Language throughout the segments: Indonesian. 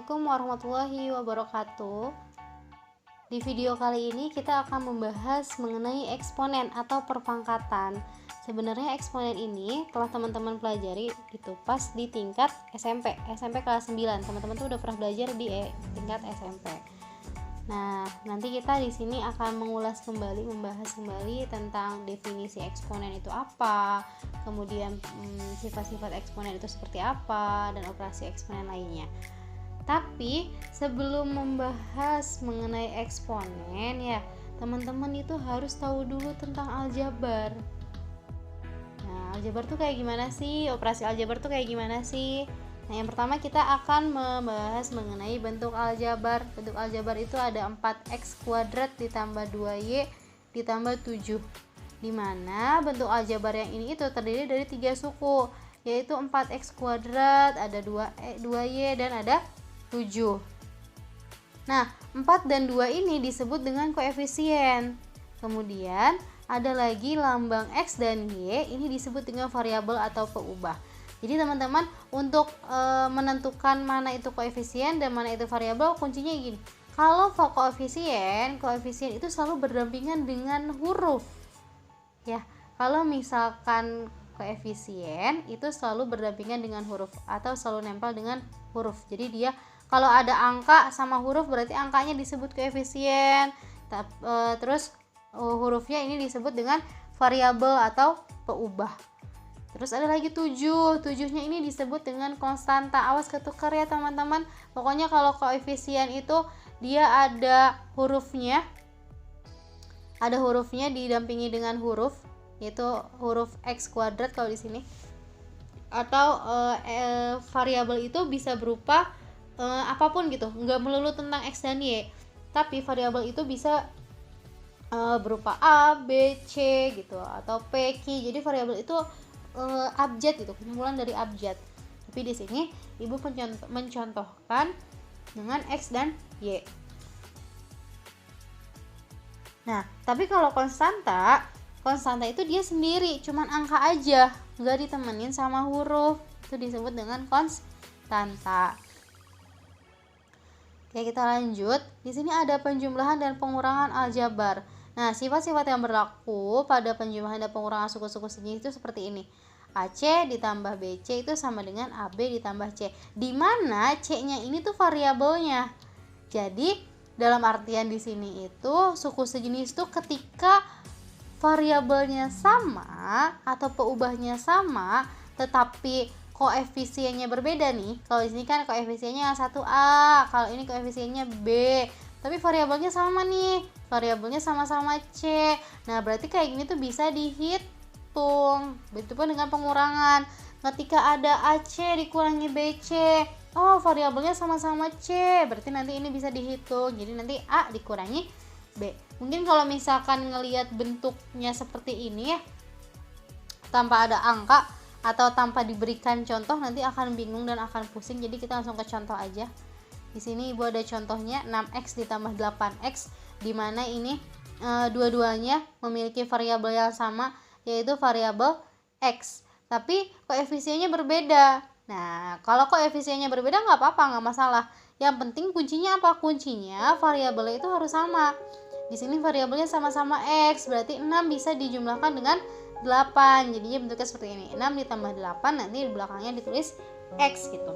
Assalamualaikum warahmatullahi wabarakatuh. Di video kali ini kita akan membahas mengenai eksponen atau perpangkatan. Sebenarnya eksponen ini telah teman-teman pelajari gitu pas di tingkat SMP kelas 9. Teman-teman tuh udah pernah belajar di tingkat SMP. Nah, nanti kita di sini akan membahas kembali tentang definisi eksponen itu apa, kemudian sifat-sifat eksponen itu seperti apa, dan operasi eksponen lainnya. Tapi sebelum membahas mengenai eksponen ya, teman-teman itu harus tahu dulu tentang aljabar. Nah, aljabar tuh kayak gimana sih? Operasi aljabar tuh kayak gimana sih? Nah, yang pertama kita akan membahas mengenai bentuk aljabar. Bentuk aljabar itu ada 4x kuadrat ditambah 2y ditambah 7. Dimana bentuk aljabar yang ini itu terdiri dari 3 suku, yaitu 4x kuadrat, ada 2y dan ada 7. Nah, 4 dan 2 ini disebut dengan koefisien. Kemudian ada lagi lambang x dan y, ini disebut dengan variabel atau peubah. Jadi teman-teman untuk menentukan mana itu koefisien dan mana itu variabel, kuncinya gini. Kalau koefisien itu selalu berdampingan dengan huruf. Ya, kalau misalkan koefisien itu selalu berdampingan dengan huruf atau selalu nempel dengan huruf. Jadi dia kalau ada angka sama huruf berarti angkanya disebut koefisien. Terus hurufnya ini disebut dengan variabel atau peubah. Terus ada lagi 7. 7-nya ini disebut dengan konstanta. Awas ketukar ya teman-teman. Pokoknya kalau koefisien itu dia ada hurufnya. Ada hurufnya didampingi dengan huruf, yaitu huruf x kuadrat kalau di sini. Atau variabel itu bisa berupa apapun gitu. Enggak melulu tentang x dan y. Tapi variabel itu bisa berupa a, b, c gitu atau p, q. Jadi variabel itu abjad gitu, kumpulan dari abjad. Tapi di sini ibu mencontohkan dengan x dan y. Nah, tapi kalau konstanta itu dia sendiri, cuman angka aja, nggak ditemenin sama huruf. Itu disebut dengan konstanta. Oke, kita lanjut. Di sini ada penjumlahan dan pengurangan aljabar. Nah, sifat-sifat yang berlaku pada penjumlahan dan pengurangan suku-suku sejenis itu seperti ini. AC ditambah BC itu sama dengan AB ditambah C. Di mana C-nya ini tuh variabelnya. Jadi, dalam artian di sini itu suku sejenis itu ketika variabelnya sama atau peubahnya sama, tetapi koefisiennya berbeda nih. Kalau di sini kan koefisiennya 1A, kalau ini koefisiennya B. Tapi variabelnya sama nih, variabelnya sama-sama C. Nah, berarti kayak gini tuh bisa dihitung. Begitupun dengan pengurangan. Ketika ada AC dikurangi BC, oh variabelnya sama-sama C, berarti nanti ini bisa dihitung. Jadi nanti A dikurangi B. Mungkin kalau misalkan ngelihat bentuknya seperti ini ya, tanpa ada angka atau tanpa diberikan contoh, nanti akan bingung dan akan pusing. Jadi kita langsung ke contoh aja. Di sini ibu ada contohnya 6x ditambah 8x, di mana ini dua-duanya memiliki variabel yang sama, yaitu variabel x. Tapi koefisiennya berbeda. Nah, kalau koefisiennya berbeda nggak apa-apa, nggak masalah. Yang penting kuncinya apa? Kuncinya variabelnya itu harus sama. Di sini variabelnya sama-sama x, berarti 6 bisa dijumlahkan dengan 8. Jadinya bentuknya seperti ini. 6 ditambah 8, nanti di belakangnya ditulis x gitu.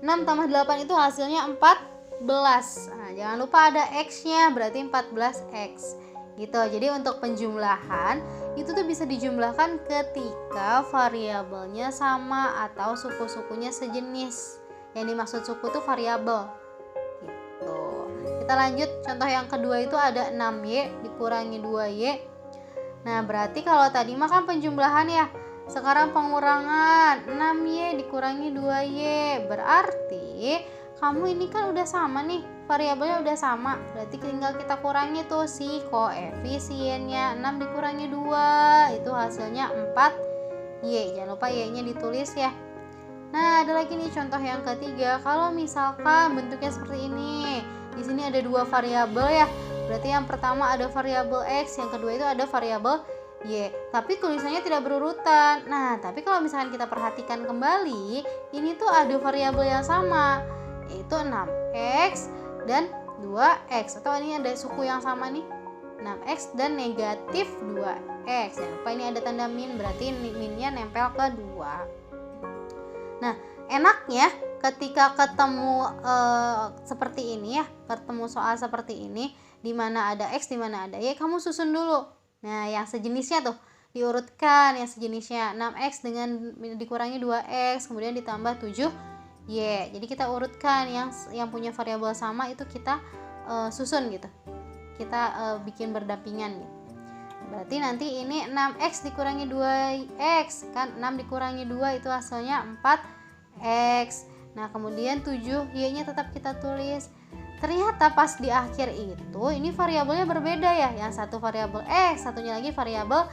6 tambah 8 itu hasilnya 14. Nah, jangan lupa ada x-nya, berarti 14x. Gitu. Jadi untuk penjumlahan itu tuh bisa dijumlahkan ketika variabelnya sama atau suku-sukunya sejenis. Yang dimaksud suku itu variabel. Gitu. Kita lanjut, contoh yang kedua itu ada 6y dikurangi 2y. Nah, berarti kalau tadi mah kan penjumlahan ya. Sekarang pengurangan, 6y dikurangi 2y. Berarti kamu ini kan udah sama nih, variabelnya udah sama. Berarti tinggal kita kurangi tuh si koefisiennya. 6 dikurangi 2, itu hasilnya 4y. Jangan lupa y-nya ditulis ya. Nah, ada lagi nih contoh yang ketiga. Kalau misalkan bentuknya seperti ini. Di sini ada dua variabel ya. Berarti yang pertama ada variabel x, yang kedua itu ada variabel Y, tapi tulisannya tidak berurutan. Nah, tapi kalau misalkan kita perhatikan kembali, ini tuh ada variabel yang sama, yaitu 6x dan 2x, atau ini ada suku yang sama nih, 6x dan negatif 2x. Jangan lupa ini ada tanda min, berarti minnya nempel ke 2. Nah, enaknya ketika ketemu seperti ini ya, ketemu soal seperti ini, di mana ada x, di mana ada y, kamu susun dulu. Nah, yang sejenisnya tuh diurutkan, yang sejenisnya 6x dengan dikurangi 2x, kemudian ditambah 7y. Jadi kita urutkan yang punya variabel sama itu kita susun gitu. Kita bikin berdampingan gitu. Berarti nanti ini 6x dikurangi 2x, kan 6 dikurangi 2 itu hasilnya 4x. Nah, kemudian 7y-nya tetap kita tulis. Ternyata pas di akhir itu ini variabelnya berbeda ya. Yang satu variabel x, satunya lagi variabel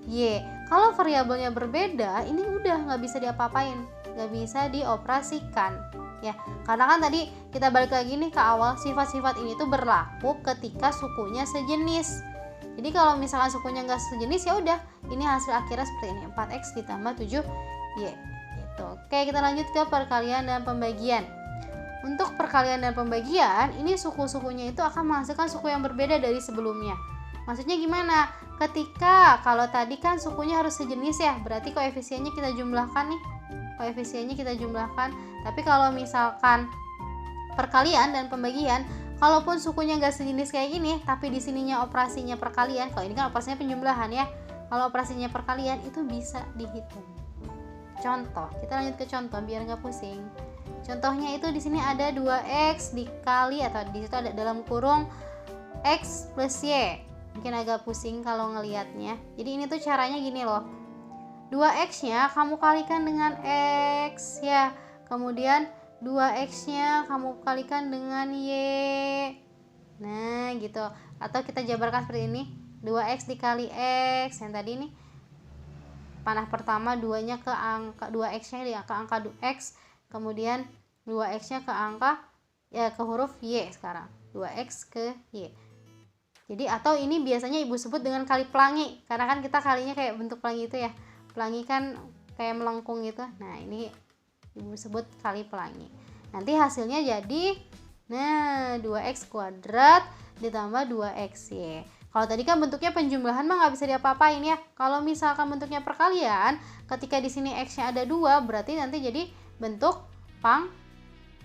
y. Kalau variabelnya berbeda, ini udah nggak bisa diapa-apain, nggak bisa dioperasikan ya. Karena kan tadi kita balik lagi nih ke awal, sifat-sifat ini tuh berlaku ketika sukunya sejenis. Jadi kalau misalkan sukunya nggak sejenis, ya udah ini hasil akhirnya seperti ini, 4x ditambah 7y gitu. Oke, kita lanjut ke perkalian dan pembagian. Untuk perkalian dan pembagian, ini suku-sukunya itu akan menghasilkan suku yang berbeda dari sebelumnya. Maksudnya gimana? Ketika kalau tadi kan sukunya harus sejenis ya, berarti koefisiennya kita jumlahkan nih. Koefisiennya kita jumlahkan. Tapi kalau misalkan perkalian dan pembagian, kalaupun sukunya nggak sejenis kayak gini, tapi di sininya operasinya perkalian. Kalau ini kan operasinya penjumlahan ya. Kalau operasinya perkalian itu bisa dihitung. Contoh, kita lanjut ke contoh biar nggak pusing. Contohnya itu di sini ada 2x dikali, atau di situ ada dalam kurung x plus y. Mungkin agak pusing kalau ngelihatnya. Jadi ini tuh caranya gini loh. 2x-nya kamu kalikan dengan x ya. Kemudian 2x-nya kamu kalikan dengan y. Nah, gitu. Atau kita jabarkan seperti ini. 2x dikali x yang tadi nih. Panah pertama 2-nya ke angka 2x-nya ke angka x. Kemudian 2x-nya ke angka ya ke huruf y sekarang. 2x ke y. Jadi atau ini biasanya ibu sebut dengan kali pelangi, karena kan kita kalinya kayak bentuk pelangi itu ya. Pelangi kan kayak melengkung gitu. Nah, ini ibu sebut kali pelangi. Nanti hasilnya jadi 2x kuadrat ditambah 2xy. Kalau tadi kan bentuknya penjumlahan mah nggak bisa diapa-apain ya. Kalau misalkan bentuknya perkalian, ketika di sini x-nya ada 2, berarti nanti jadi bentuk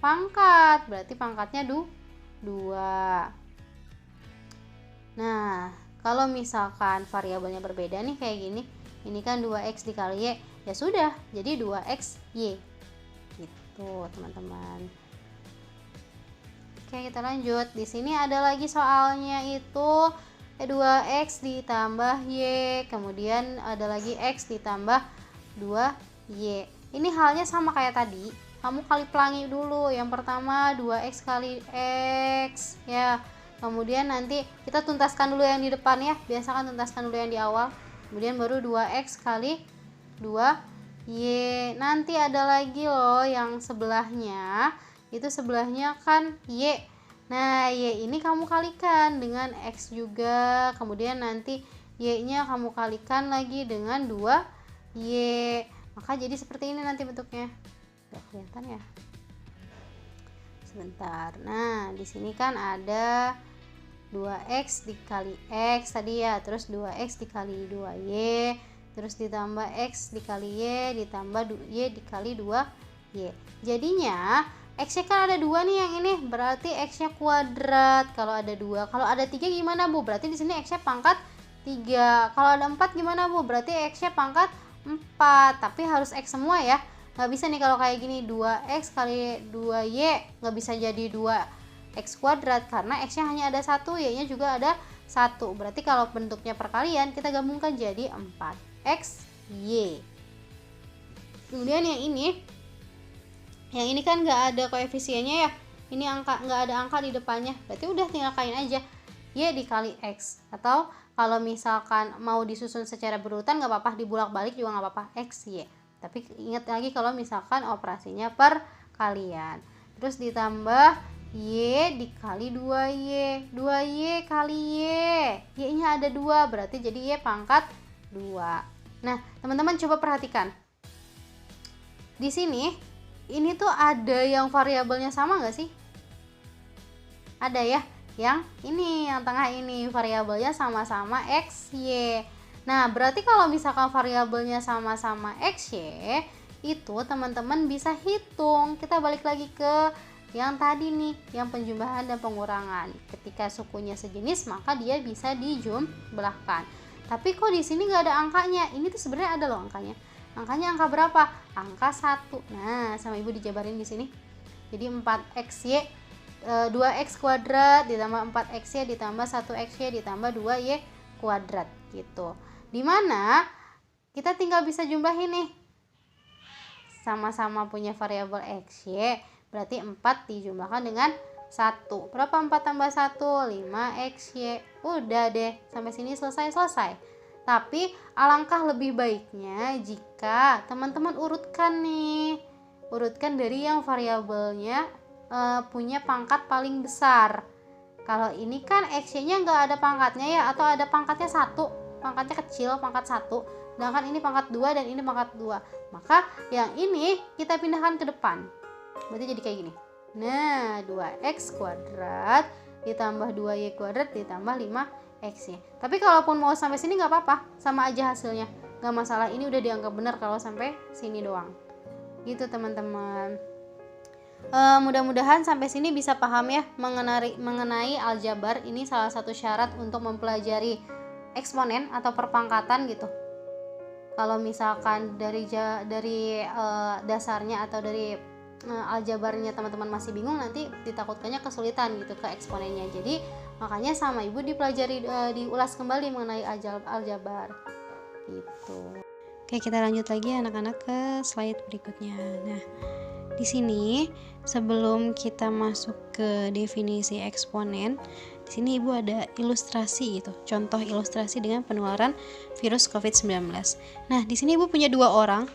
pangkat. Berarti pangkatnya 2. Nah, kalau misalkan variabelnya berbeda nih kayak gini, ini kan 2x dikali y, ya sudah, jadi 2xy. Gitu, teman-teman. Oke, kita lanjut. Di sini ada lagi soalnya itu 2x ditambah y, kemudian ada lagi x ditambah 2y. Ini halnya sama kayak tadi, kamu kali pelangi dulu. Yang pertama 2x kali x ya, kemudian nanti kita tuntaskan dulu yang di depan ya, biasakan tuntaskan dulu yang di awal, kemudian baru 2x kali 2y. Nanti ada lagi loh yang sebelahnya, itu sebelahnya kan y. Nah, y ini kamu kalikan dengan x juga, kemudian nanti y nya kamu kalikan lagi dengan 2y, maka jadi seperti ini nanti bentuknya. Gak kelihatan ya, sebentar. Nah, di sini kan ada 2x dikali x tadi ya, terus 2x dikali 2y, terus ditambah x dikali y, ditambah y dikali 2y. Jadinya x-nya kan ada 2 nih yang ini, berarti x-nya kuadrat kalau ada 2. Kalau ada 3 gimana, Bu? Berarti di sini x-nya pangkat 3. Kalau ada 4 gimana, Bu? Berarti x-nya pangkat 4. Tapi harus x semua ya. Nggak bisa nih kalau kayak gini 2x kali 2y nggak bisa jadi 2x kuadrat, karena x-nya hanya ada 1, y-nya juga ada 1. Berarti kalau bentuknya perkalian kita gabungkan jadi 4xy. Kemudian yang ini kan nggak ada koefisiennya ya, ini angka nggak ada angka di depannya, berarti udah tinggal kaliin aja y dikali x. Atau kalau misalkan mau disusun secara berurutan nggak apa-apa, dibulak-balik juga nggak apa-apa, x y. Tapi ingat lagi kalau misalkan operasinya perkalian, terus ditambah y dikali 2y, 2y kali y nya ada 2, berarti jadi y pangkat 2. Nah, teman-teman coba perhatikan. Di sini, ini tuh ada yang variabelnya sama nggak sih? Ada ya, yang ini, yang tengah ini variabelnya sama-sama X, Y. Nah, berarti kalau misalkan variabelnya sama-sama X, Y, itu teman-teman bisa hitung. Kita balik lagi ke yang tadi nih, yang penjumlahan dan pengurangan. Ketika sukunya sejenis, maka dia bisa dijumlahkan. Tapi kok di sini nggak ada angkanya? Ini tuh sebenarnya ada loh angkanya. Angkanya angka berapa? Angka 1. Nah, sama Ibu dijabarin di sini. Jadi 4xy 2x kuadrat ditambah 4xy ditambah 1xy ditambah 2y kuadrat gitu. Dimana kita tinggal bisa jumlahin nih. Sama-sama punya variabel xy, berarti 4 dijumlahkan dengan 1. Berapa 4 tambah 1? 5xy. Udah deh, sampai sini selesai. Tapi alangkah lebih baiknya jika teman-teman urutkan nih. Urutkan dari yang variabelnya punya pangkat paling besar. Kalau ini kan xy-nya nggak ada pangkatnya ya, atau ada pangkatnya 1, pangkatnya kecil, pangkat 1. Sedangkan ini pangkat 2 dan ini pangkat 2. Maka yang ini kita pindahkan ke depan. Berarti jadi kayak gini. Nah, 2x kuadrat ditambah 2y kuadrat ditambah 5x-nya. Tapi kalaupun mau sampai sini nggak apa-apa, sama aja hasilnya, nggak masalah. Ini udah dianggap benar kalau sampai sini doang. Gitu teman-teman. Mudah-mudahan sampai sini bisa paham ya mengenai aljabar. Ini salah satu syarat untuk mempelajari eksponen atau perpangkatan gitu. Kalau misalkan dari dasarnya atau dari aljabarnya teman-teman masih bingung, nanti ditakutkannya kesulitan gitu ke eksponennya. Jadi makanya sama Ibu dipelajari, diulas kembali mengenai aljabar gitu. Oke, kita lanjut lagi anak-anak ke slide berikutnya. Nah, di sini sebelum kita masuk ke definisi eksponen, di sini Ibu ada ilustrasi gitu, contoh ilustrasi dengan penularan virus COVID-19. Nah, di sini Ibu punya 2 orang.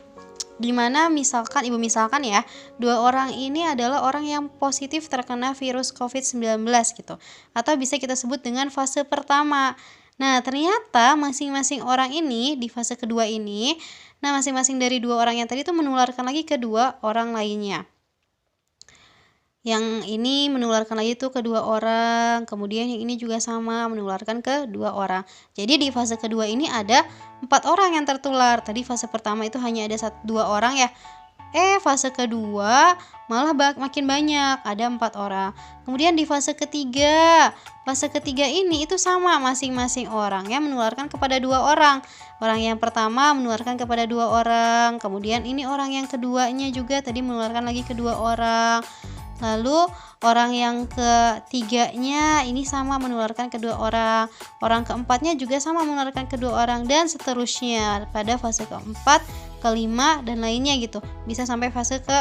Dimana misalkan ya, 2 orang ini adalah orang yang positif terkena virus COVID-19 gitu, atau bisa kita sebut dengan fase pertama. Nah, ternyata masing-masing orang ini di fase kedua ini, nah masing-masing dari 2 orang yang tadi itu menularkan lagi ke 2 orang lainnya. Yang ini menularkan lagi tuh ke 2 orang, kemudian yang ini juga sama menularkan ke 2 orang. Jadi di fase kedua ini ada 4 orang yang tertular. Tadi fase pertama itu hanya ada 2 orang ya. Fase kedua malah makin banyak, ada 4 orang. Kemudian di fase ketiga ini itu sama, masing-masing orang yang menularkan kepada 2 orang. Orang yang pertama menularkan kepada 2 orang, kemudian ini orang yang keduanya juga tadi menularkan lagi ke 2 orang. Lalu orang yang ketiganya ini sama menularkan ke 2 orang. Orang keempatnya juga sama menularkan ke 2 orang, dan seterusnya pada fase keempat, kelima, dan lainnya gitu. Bisa sampai fase ke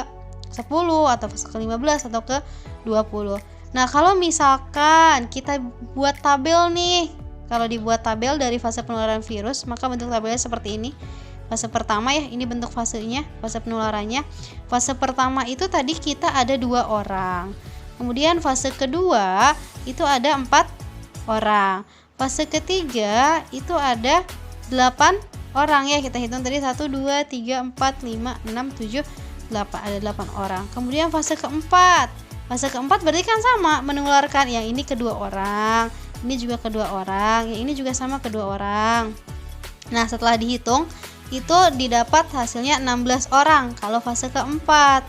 10 atau fase ke-15 atau ke 20. Nah, kalau misalkan kita buat tabel nih, kalau dibuat tabel dari fase penularan virus, maka bentuk tabelnya seperti ini. Fase pertama ya, ini bentuk fasenya, fase penularannya. Fase pertama itu tadi kita ada 2 orang. Kemudian fase kedua itu ada 4 orang. Fase ketiga itu ada 8 orang ya. Kita hitung tadi 1, 2, 3, 4, 5, 6, 7, 8. Ada 8 orang. Kemudian fase keempat. Fase keempat berarti kan sama menularkan. Yang ini ke 2 orang. Ini juga ke 2 orang. Yang ini juga sama ke 2 orang. Nah, setelah dihitung itu didapat hasilnya 16 orang kalau fase keempat.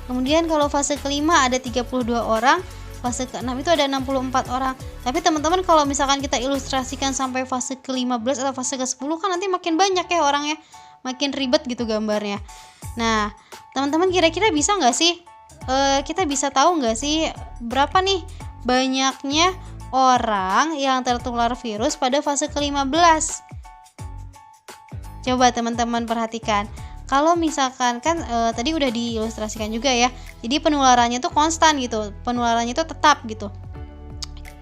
Kemudian kalau fase kelima ada 32 orang, fase ke-6 itu ada 64 orang. Tapi teman-teman kalau misalkan kita ilustrasikan sampai fase ke-15 atau fase ke-10 kan nanti makin banyak ya orangnya, makin ribet gitu gambarnya. Nah, teman-teman kira-kira bisa nggak sih, kita bisa tahu nggak sih berapa nih banyaknya orang yang tertular virus pada fase ke-15? Coba teman-teman perhatikan. Kalau misalkan kan tadi udah diilustrasikan juga ya. Jadi penularannya tuh konstan gitu. Penularannya tuh tetap gitu.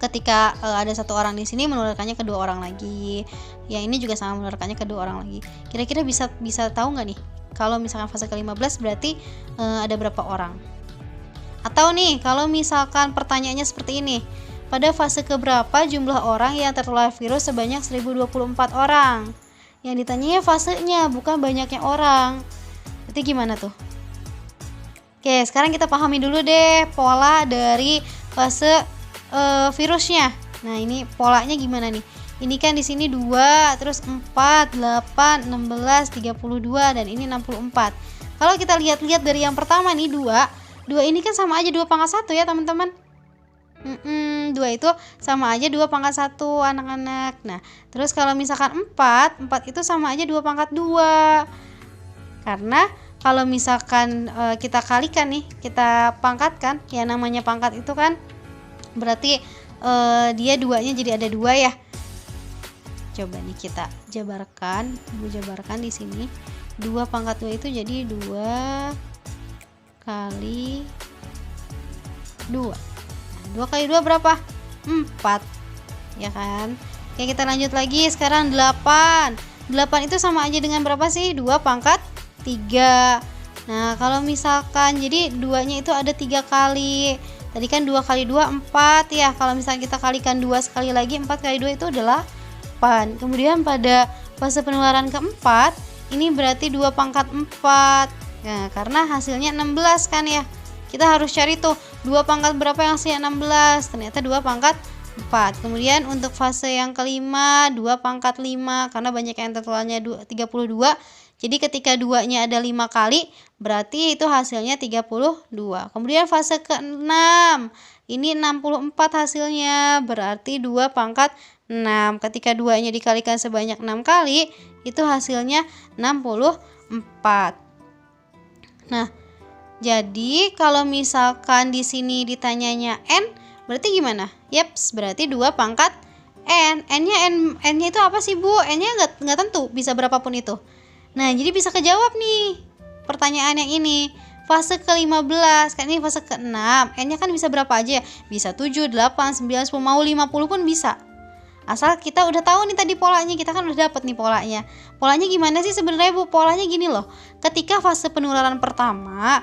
Ketika ada 1 orang di sini menularkannya ke 2 orang lagi. Yang ini juga sama menularkannya ke 2 orang lagi. Kira-kira bisa tahu nggak nih? Kalau misalkan fase ke-15 berarti ada berapa orang? Atau nih, kalau misalkan pertanyaannya seperti ini. Pada fase keberapa jumlah orang yang tertular virus sebanyak 1024 orang? Yang ditanyanya fasenya, bukan banyaknya orang. Berarti gimana tuh? Oke, sekarang kita pahami dulu deh pola dari fase virusnya. Nah, ini polanya gimana nih? Ini kan di sini 2, terus 4, 8, 16, 32 dan ini 64. Kalau kita lihat-lihat dari yang pertama nih 2 ini kan sama aja 2 pangkat 1 ya, teman-teman. 2 itu sama aja 2 pangkat 1 anak-anak. Nah, terus kalau misalkan 4 itu sama aja 2 pangkat 2. Karena kalau misalkan kita kalikan nih, kita pangkatkan, ya namanya pangkat itu kan berarti dia 2-nya jadi ada 2 ya. Coba nih kita jabarkan, Ibu jabarkan di sini. 2 pangkat 2 itu jadi 2 kali 2. 2 kali 2 berapa? 4. Ya kan? Oke, kita lanjut lagi. Sekarang 8. 8 itu sama aja dengan berapa sih? 2 pangkat 3. Nah, kalau misalkan jadi 2-nya itu ada 3 kali. Tadi kan 2 kali 2 4 ya. Kalau misalnya kita kalikan 2 sekali lagi, 4 kali 2 itu adalah 8. Kemudian pada fase penularan keempat, ini berarti 2 pangkat 4. Nah, karena hasilnya 16 kan ya. Kita harus cari tuh 2 pangkat berapa yang hasilnya 16. Ternyata 2 pangkat 4. Kemudian untuk fase yang kelima 2 pangkat 5 karena banyak yang totalnya 32. Jadi ketika 2-nya ada 5 kali, berarti itu hasilnya 32. Kemudian fase ke-6, ini 64 hasilnya, berarti 2 pangkat 6. Ketika 2-nya dikalikan sebanyak 6 kali, itu hasilnya 64. Nah, jadi kalau misalkan di sini ditanyanya N, berarti gimana? Yaps, berarti 2 pangkat N. N-nya itu apa sih, Bu? N-nya nggak tentu, bisa berapapun itu. Nah, jadi bisa kejawab nih pertanyaan yang ini. Fase ke-15, kan ini fase ke-6. N-nya kan bisa berapa aja ya? Bisa 7, 8, 9, 10, mau 50 pun bisa. Asal kita udah tahu nih tadi polanya, kita kan udah dapet nih polanya. Polanya gimana sih sebenarnya, Bu? Polanya gini loh. Ketika fase penularan pertama,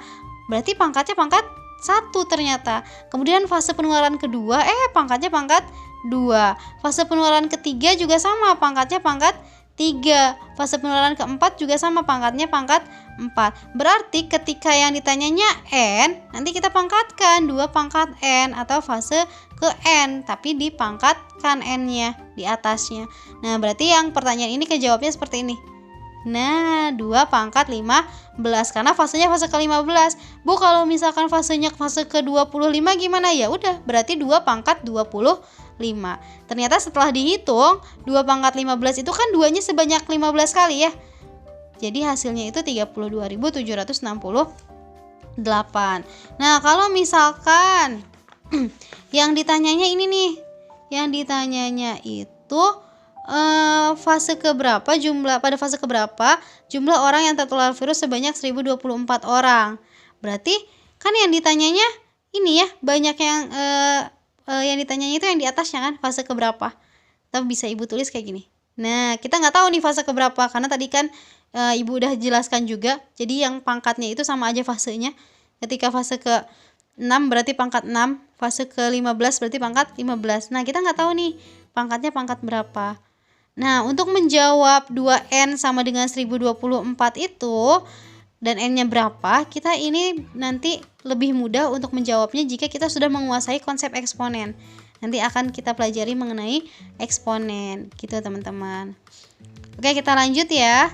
berarti pangkatnya pangkat 1 ternyata. Kemudian fase penularan kedua, pangkatnya pangkat 2. Fase penularan ketiga juga sama, pangkatnya pangkat 3. Fase penularan keempat juga sama, pangkatnya pangkat 4. Berarti ketika yang ditanyanya N, nanti kita pangkatkan 2 pangkat N atau fase ke N, tapi dipangkatkan N-nya di atasnya. Nah, berarti yang pertanyaan ini kejawabnya seperti ini. Nah, 2 pangkat 15 karena fasenya fase ke-15. Bu, kalau misalkan fasenya fase ke-25 gimana? Ya udah, berarti 2 pangkat 25. Ternyata setelah dihitung 2 pangkat 15 itu kan 2-nya sebanyak 15 kali ya. Jadi hasilnya itu 32.768. Nah, kalau misalkan yang ditanyanya ini nih, yang ditanyanya itu fase keberapa pada fase keberapa jumlah orang yang tertular virus sebanyak 1024 orang. Berarti kan yang ditanyanya ini ya, banyak yang ditanyanya itu yang di atasnya kan, fase keberapa. Tapi bisa Ibu tulis kayak gini. Nah, kita nggak tahu nih fase keberapa karena tadi kan Ibu udah jelaskan juga. Jadi yang pangkatnya itu sama aja fasenya. Ketika fase ke-6 berarti pangkat 6, fase ke-15 berarti pangkat 15. Nah, kita nggak tahu nih pangkatnya pangkat berapa. Nah, untuk menjawab 2N sama dengan 1024 itu dan N-nya berapa, kita ini nanti lebih mudah untuk menjawabnya jika kita sudah menguasai konsep eksponen. Nanti akan kita pelajari mengenai eksponen, gitu teman-teman. Oke, kita lanjut ya.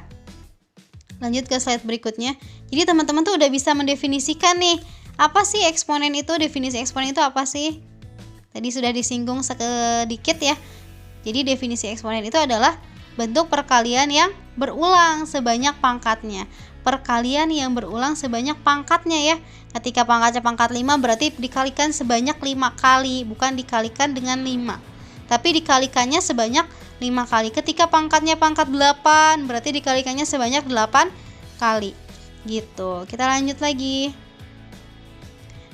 Lanjut ke slide berikutnya. Jadi teman-teman tuh udah bisa mendefinisikan nih, apa sih eksponen itu, definisi eksponen itu apa sih? Tadi sudah disinggung sedikit ya. Jadi definisi eksponen itu adalah bentuk perkalian yang berulang sebanyak pangkatnya. Perkalian yang berulang sebanyak pangkatnya ya. Ketika pangkatnya pangkat 5 berarti dikalikan sebanyak 5 kali, bukan dikalikan dengan 5. Tapi dikalikannya sebanyak 5 kali. Ketika pangkatnya pangkat 8 berarti dikalikannya sebanyak 8 kali. Gitu. Kita lanjut lagi.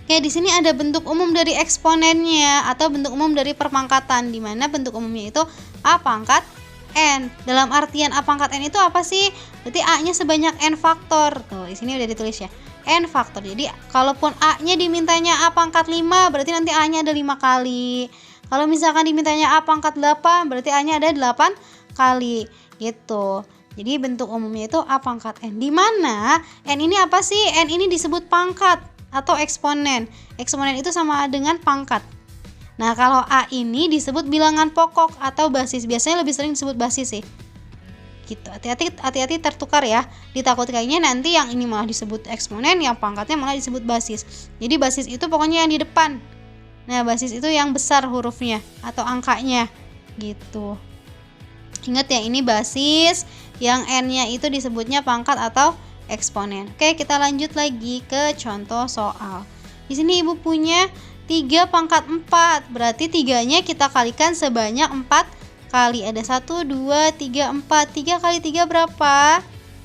Oke, di sini ada bentuk umum dari eksponennya atau bentuk umum dari perpangkatan, di mana bentuk umumnya itu A pangkat N. Dalam artian A pangkat N itu apa sih? Berarti A-nya sebanyak N faktor. Tuh, di sini udah ditulis ya. N faktor. Jadi, kalaupun A-nya dimintanya A pangkat 5, berarti nanti A-nya ada 5 kali. Kalau misalkan dimintanya A pangkat 8, berarti A-nya ada 8 kali. Gitu. Jadi bentuk umumnya itu A pangkat N. Di mana N ini apa sih? N ini disebut pangkat atau eksponen. Eksponen itu sama dengan pangkat. Nah, kalau A ini disebut bilangan pokok atau basis. Biasanya lebih sering disebut basis sih. Gitu. Hati-hati tertukar ya. Ditakutkannya nanti yang ini malah disebut eksponen, yang pangkatnya malah disebut basis. Jadi basis itu pokoknya yang di depan. Nah, basis itu yang besar hurufnya atau angkanya. Gitu. Ingat ya, ini basis, yang N-nya itu disebutnya pangkat atau eksponen. Oke, kita lanjut lagi ke contoh soal. Di sini Ibu punya 3 pangkat 4, berarti 3-nya kita kalikan sebanyak 4 kali. Ada 1, 2, 3, 4. 3 kali 3 berapa?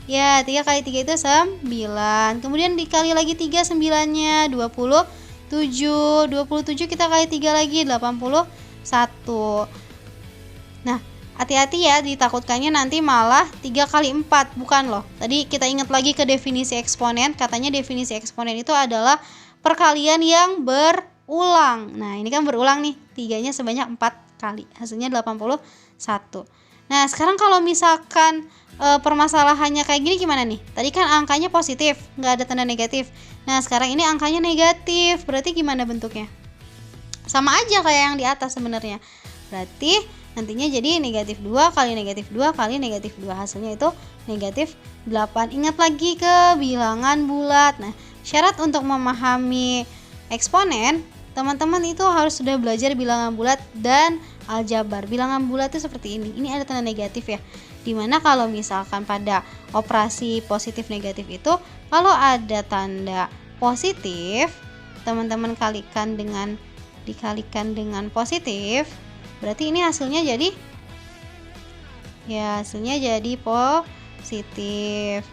Ya, 3 kali 3 itu 9. Kemudian dikali lagi 3 9-nya 27. 27 kita kali 3 lagi 81. Nah, hati-hati ya, ditakutkannya nanti malah 3 kali 4, bukan loh. Tadi kita ingat lagi ke definisi eksponen, katanya definisi eksponen itu adalah perkalian yang berulang. Nah, ini kan berulang nih, 3-nya sebanyak 4 kali, hasilnya 81. Nah, sekarang kalau misalkan permasalahannya kayak gini gimana nih? Tadi kan angkanya positif, nggak ada tanda negatif. Nah, sekarang ini angkanya negatif, berarti gimana bentuknya? Sama aja kayak yang di atas sebenarnya. Berarti nantinya jadi negatif 2 kali negatif 2 kali negatif 2. Hasilnya itu negatif 8. Ingat lagi ke bilangan bulat. Nah, syarat untuk memahami eksponen, teman-teman itu harus sudah belajar bilangan bulat dan aljabar. Bilangan bulat itu seperti ini. Ini ada tanda negatif ya. Dimana kalau misalkan pada operasi positif negatif itu, kalau ada tanda positif, teman-teman dikalikan dengan positif, berarti ini hasilnya jadi positif.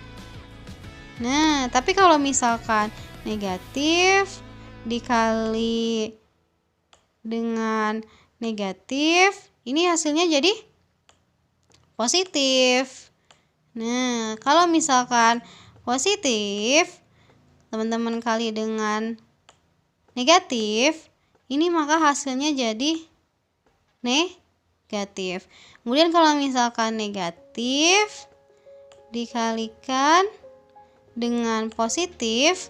Nah, tapi kalau misalkan negatif dikali dengan negatif, ini hasilnya jadi positif. Nah, kalau misalkan positif teman-teman kali dengan negatif, ini maka hasilnya jadi negatif. Kemudian kalau misalkan negatif dikalikan dengan positif,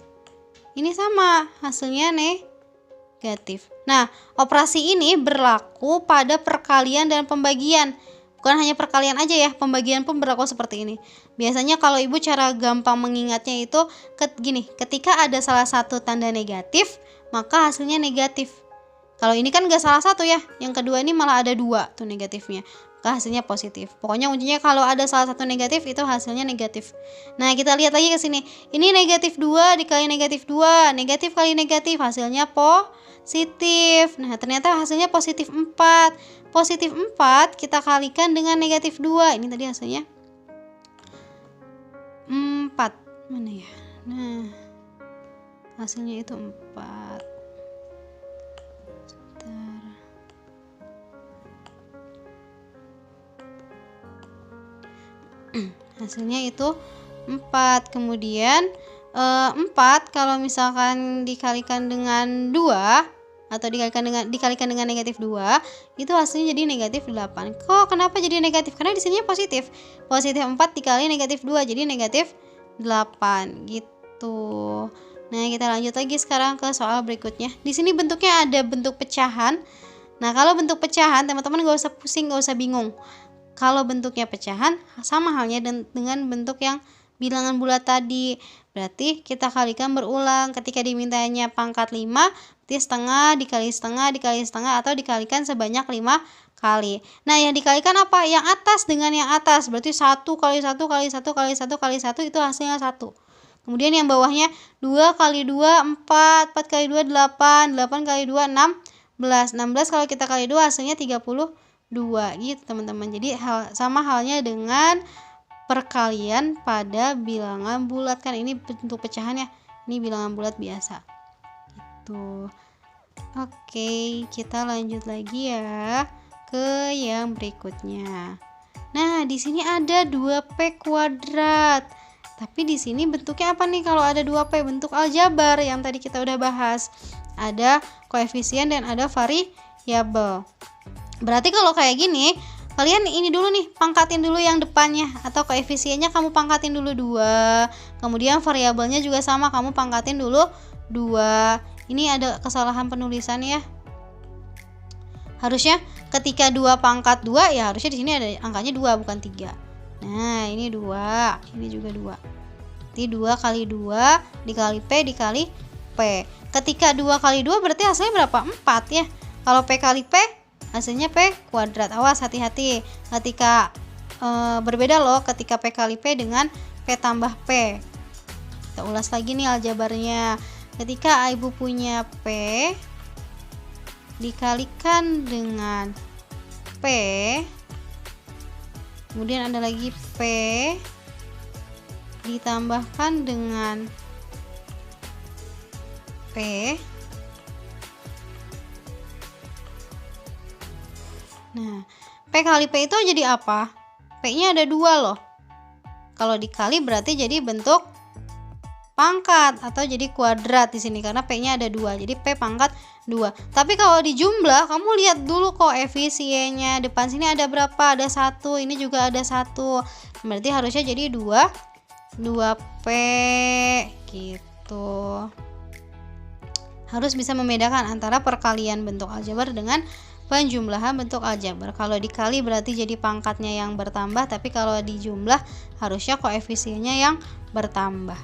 ini sama, hasilnya negatif. Nah, operasi ini berlaku pada perkalian dan pembagian. Bukan hanya perkalian aja ya, pembagian pun berlaku seperti ini. Biasanya kalau Ibu cara gampang mengingatnya itu ketika ada salah satu tanda negatif, maka hasilnya negatif. Kalau ini kan gak salah satu ya, yang kedua ini malah ada 2 tuh negatifnya, maka hasilnya positif. Pokoknya kuncinya kalau ada salah satu negatif itu hasilnya negatif. Nah, kita lihat lagi ke sini. Ini negatif 2 dikali negatif 2, negatif kali negatif, hasilnya positif. Nah, ternyata hasilnya positif 4. Positif 4 kita kalikan dengan negatif 2. Ini tadi hasilnya 4. Mana ya? Nah, hasilnya itu 4. Hasilnya itu 4. Kemudian 4 kalau misalkan dikalikan dengan 2 atau dikalikan dengan negatif 2, itu hasilnya jadi negatif 8. Kok kenapa jadi negatif? Karena di sini positif. Positif 4 dikali negatif 2 jadi negatif 8 gitu. Nah, kita lanjut lagi sekarang ke soal berikutnya. Di sini bentuknya ada bentuk pecahan. Nah, kalau bentuk pecahan teman-teman gak usah pusing, gak usah bingung. Kalau bentuknya pecahan sama halnya dengan bentuk yang bilangan bulat tadi. Berarti kita kalikan berulang. Ketika dimintanya pangkat 5, berarti setengah dikali setengah dikali setengah atau dikalikan sebanyak 5 kali. Nah, yang dikalikan apa? Yang atas dengan yang atas. Berarti 1 kali 1 kali 1 kali 1 kali 1 itu hasilnya 1. Kemudian yang bawahnya 2 kali 2 4, 4 kali 2 8, 8 kali 2 16. 16 kalau kita kali 2 hasilnya 32 gitu teman-teman. Jadi sama halnya dengan perkalian pada bilangan bulat, kan ini bentuk pecahannya, ini bilangan bulat biasa gitu. Oke, kita lanjut lagi ya ke yang berikutnya. Nah, di sini ada 2P kuadrat. Tapi di sini bentuknya apa nih kalau ada 2P? Bentuk aljabar yang tadi kita udah bahas. Ada koefisien dan ada variabel. Berarti kalau kayak gini, kalian ini dulu nih, pangkatin dulu yang depannya, atau koefisiennya kamu pangkatin dulu 2. Kemudian variabelnya juga sama, kamu pangkatin dulu 2. Ini ada kesalahan penulisan ya. Harusnya ketika 2 pangkat 2 ya harusnya di sini ada angkanya 2 bukan 3. Nah, ini 2, ini juga 2. Jadi 2 kali 2 dikali P dikali P. Ketika 2 kali 2 berarti hasilnya berapa? 4 ya. Kalau P kali P hasilnya P kuadrat. Awas, hati-hati. Ketika berbeda loh ketika P kali P dengan P tambah P. Kita ulas lagi nih aljabarnya. Ketika ibu punya P dikalikan dengan P, kemudian ada lagi P ditambahkan dengan P, nah P kali P itu jadi apa? P nya ada 2 loh. Kalau dikali berarti jadi bentuk pangkat atau jadi kuadrat di sini karena P nya ada 2. Jadi P pangkat 2. Tapi kalau dijumlah, kamu lihat dulu koefisiennya. Depan sini ada berapa? Ada 1. Ini juga ada 1. Berarti harusnya jadi 2P gitu. Harus bisa membedakan antara perkalian bentuk aljabar dengan penjumlahan bentuk aljabar. Kalau dikali berarti jadi pangkatnya yang bertambah, tapi kalau dijumlah harusnya koefisiennya yang bertambah.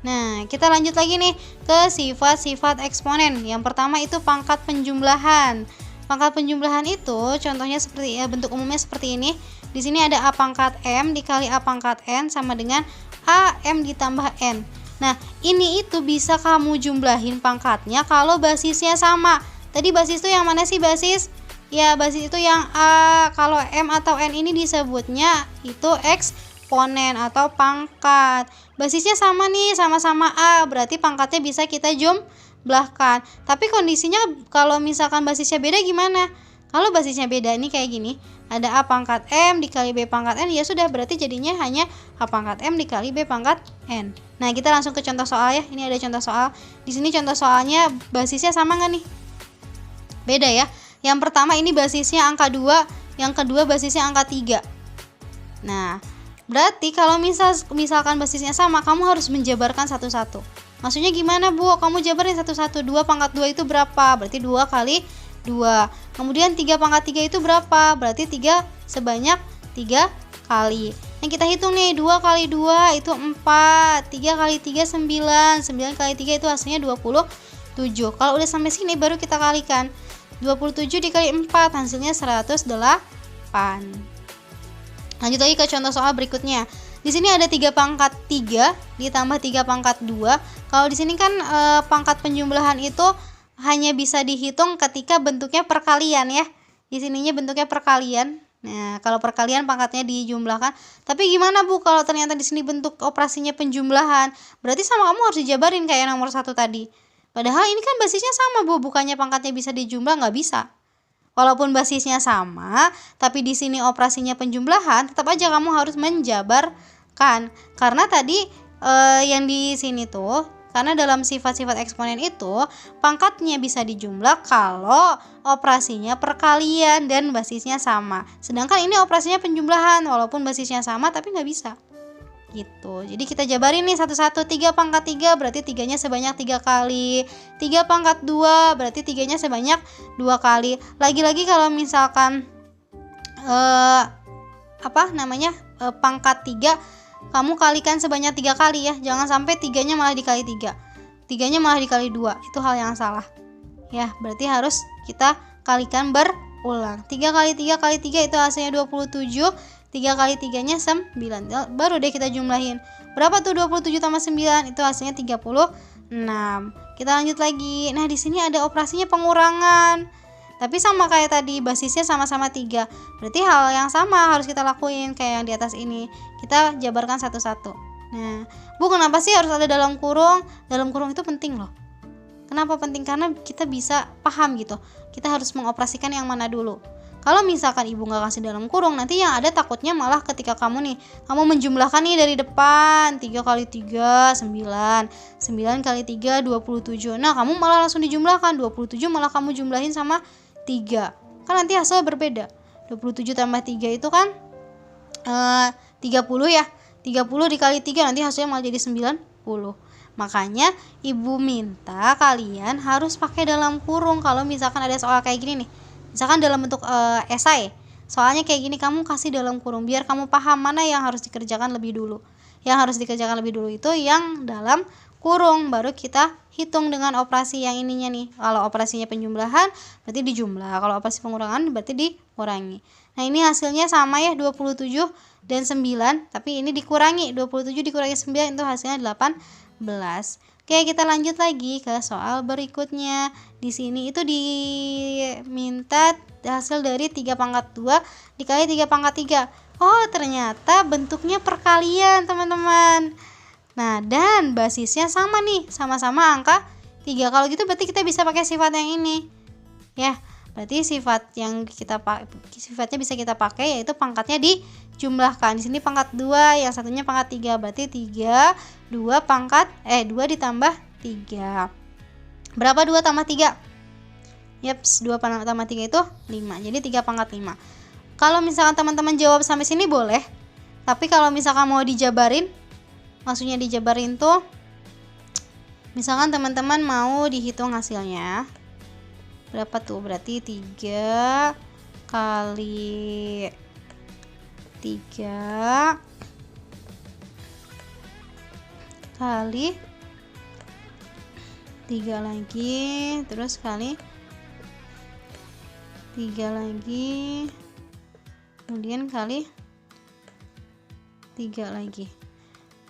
Nah, kita lanjut lagi nih ke sifat-sifat eksponen. Yang pertama itu pangkat penjumlahan. Pangkat penjumlahan itu contohnya seperti bentuk umumnya seperti ini. Di sini ada A pangkat M dikali A pangkat N sama dengan AM ditambah N. Nah, ini itu bisa kamu jumlahin pangkatnya kalau basisnya sama. Tadi basis itu yang mana sih basis? Ya, basis itu yang A. Kalau M atau N ini disebutnya itu eksponen atau pangkat. Basisnya sama nih, sama-sama A, berarti pangkatnya bisa kita jumlahkan. Tapi kondisinya kalau misalkan basisnya beda gimana? Kalau basisnya beda ini kayak gini, ada A pangkat M dikali B pangkat N, ya sudah berarti jadinya hanya A pangkat M dikali B pangkat N. Nah, kita langsung ke contoh soal ya. Ini ada contoh soal. Di sini contoh soalnya basisnya sama nggak nih? Beda ya. Yang pertama ini basisnya angka 2, yang kedua basisnya angka 3. Nah, berarti kalau misalkan basisnya sama, kamu harus menjabarkan satu-satu. Maksudnya gimana, Bu? Kamu jabarin satu-satu. 2 pangkat 2 itu berapa? Berarti 2 kali 2. Kemudian 3 pangkat 3 itu berapa? Berarti 3 sebanyak 3 kali. Yang kita hitung nih, 2 kali 2 itu 4. 3 kali 3 9. 9 kali 3 itu hasilnya 27. Kalau udah sampai sini baru kita kalikan. 27 dikali 4 hasilnya 108. Lanjut lagi ke contoh soal berikutnya. Di sini ada 3 pangkat 3 ditambah 3 pangkat 2. Kalau di sini kan pangkat penjumlahan itu hanya bisa dihitung ketika bentuknya perkalian ya. Di sininya bentuknya perkalian. Nah, kalau perkalian pangkatnya dijumlahkan. Tapi gimana, Bu, kalau ternyata di sini bentuk operasinya penjumlahan? Berarti sama kamu harus dijabarin kayak nomor 1 tadi. Padahal ini kan basisnya sama, Bu. Bukannya pangkatnya bisa dijumlah, nggak bisa. Walaupun basisnya sama, tapi di sini operasinya penjumlahan, tetap aja kamu harus menjabarkan. Karena tadi yang di sini tuh, karena dalam sifat-sifat eksponen itu, pangkatnya bisa dijumlah kalau operasinya perkalian dan basisnya sama. Sedangkan ini operasinya penjumlahan, walaupun basisnya sama tapi nggak bisa. Gitu. Jadi kita jabarin nih satu-satu. 3 pangkat 3 berarti 3-nya sebanyak 3 kali. 3 pangkat 2 berarti 3-nya sebanyak 2 kali. Lagi-lagi kalau misalkan pangkat 3 kamu kalikan sebanyak 3 kali ya. Jangan sampai 3-nya malah dikali 3. 3-nya malah dikali 2. Itu hal yang salah. Ya, berarti harus kita kalikan berulang. 3 kali 3 kali 3 itu hasilnya 27. 3 kali 3-nya 9. Baru deh kita jumlahin. Berapa tuh 27 tambah 9? Itu hasilnya 36. Kita lanjut lagi. Nah, di sini ada operasinya pengurangan. Tapi sama kayak tadi, basisnya sama-sama 3. Berarti hal yang sama harus kita lakuin kayak yang di atas ini. Kita jabarkan satu-satu. Nah, Bu, kenapa sih harus ada dalam kurung? Dalam kurung itu penting loh. Kenapa penting? Karena kita bisa paham gitu. Kita harus mengoperasikan yang mana dulu. Kalau misalkan ibu nggak kasih dalam kurung, nanti yang ada takutnya malah ketika kamu menjumlahkan nih dari depan. 3 kali 3, 9. 9 kali 3, 27. Nah, kamu malah langsung dijumlahkan. 27 malah kamu jumlahin sama 3. Kan nanti hasilnya berbeda. 27 tambah 3 itu kan 30 ya. 30 dikali 3 nanti hasilnya malah jadi 90. Makanya ibu minta kalian harus pakai dalam kurung kalau misalkan ada soal kayak gini nih. Misalkan dalam bentuk esai. Soalnya kayak gini kamu kasih dalam kurung biar kamu paham mana yang harus dikerjakan lebih dulu. Yang harus dikerjakan lebih dulu itu yang dalam kurung, baru kita hitung dengan operasi yang ininya nih. Kalau operasinya penjumlahan berarti dijumlah, kalau operasi pengurangan berarti dikurangi. Nah ini hasilnya sama ya, 27 dan 9, tapi ini dikurangi, 27 dikurangi 9 itu hasilnya 18. Oke, kita lanjut lagi ke soal berikutnya. Di sini itu diminta hasil dari 3 pangkat 2 dikali 3 pangkat 3. Oh, ternyata bentuknya perkalian, teman-teman. Nah, dan basisnya sama nih, sama-sama angka 3. Kalau gitu berarti kita bisa pakai sifat yang ini. Ya, berarti sifat yang sifatnya bisa kita pakai yaitu pangkatnya dijumlahkan. Di sini pangkat 2, yang satunya pangkat 3. Berarti 3 2 ditambah 3. Berapa 2 tambah 3? Yaps, 2 tambah 3 itu 5. Jadi 3 pangkat 5. Kalau misalkan teman-teman jawab sampai sini boleh. Tapi kalau misalkan mau dijabarin, maksudnya dijabarin tuh misalkan teman-teman mau dihitung hasilnya. Berapa tuh? Berarti 3 kali 3 kali 3 lagi, terus kali 3 lagi, kemudian kali 3 lagi.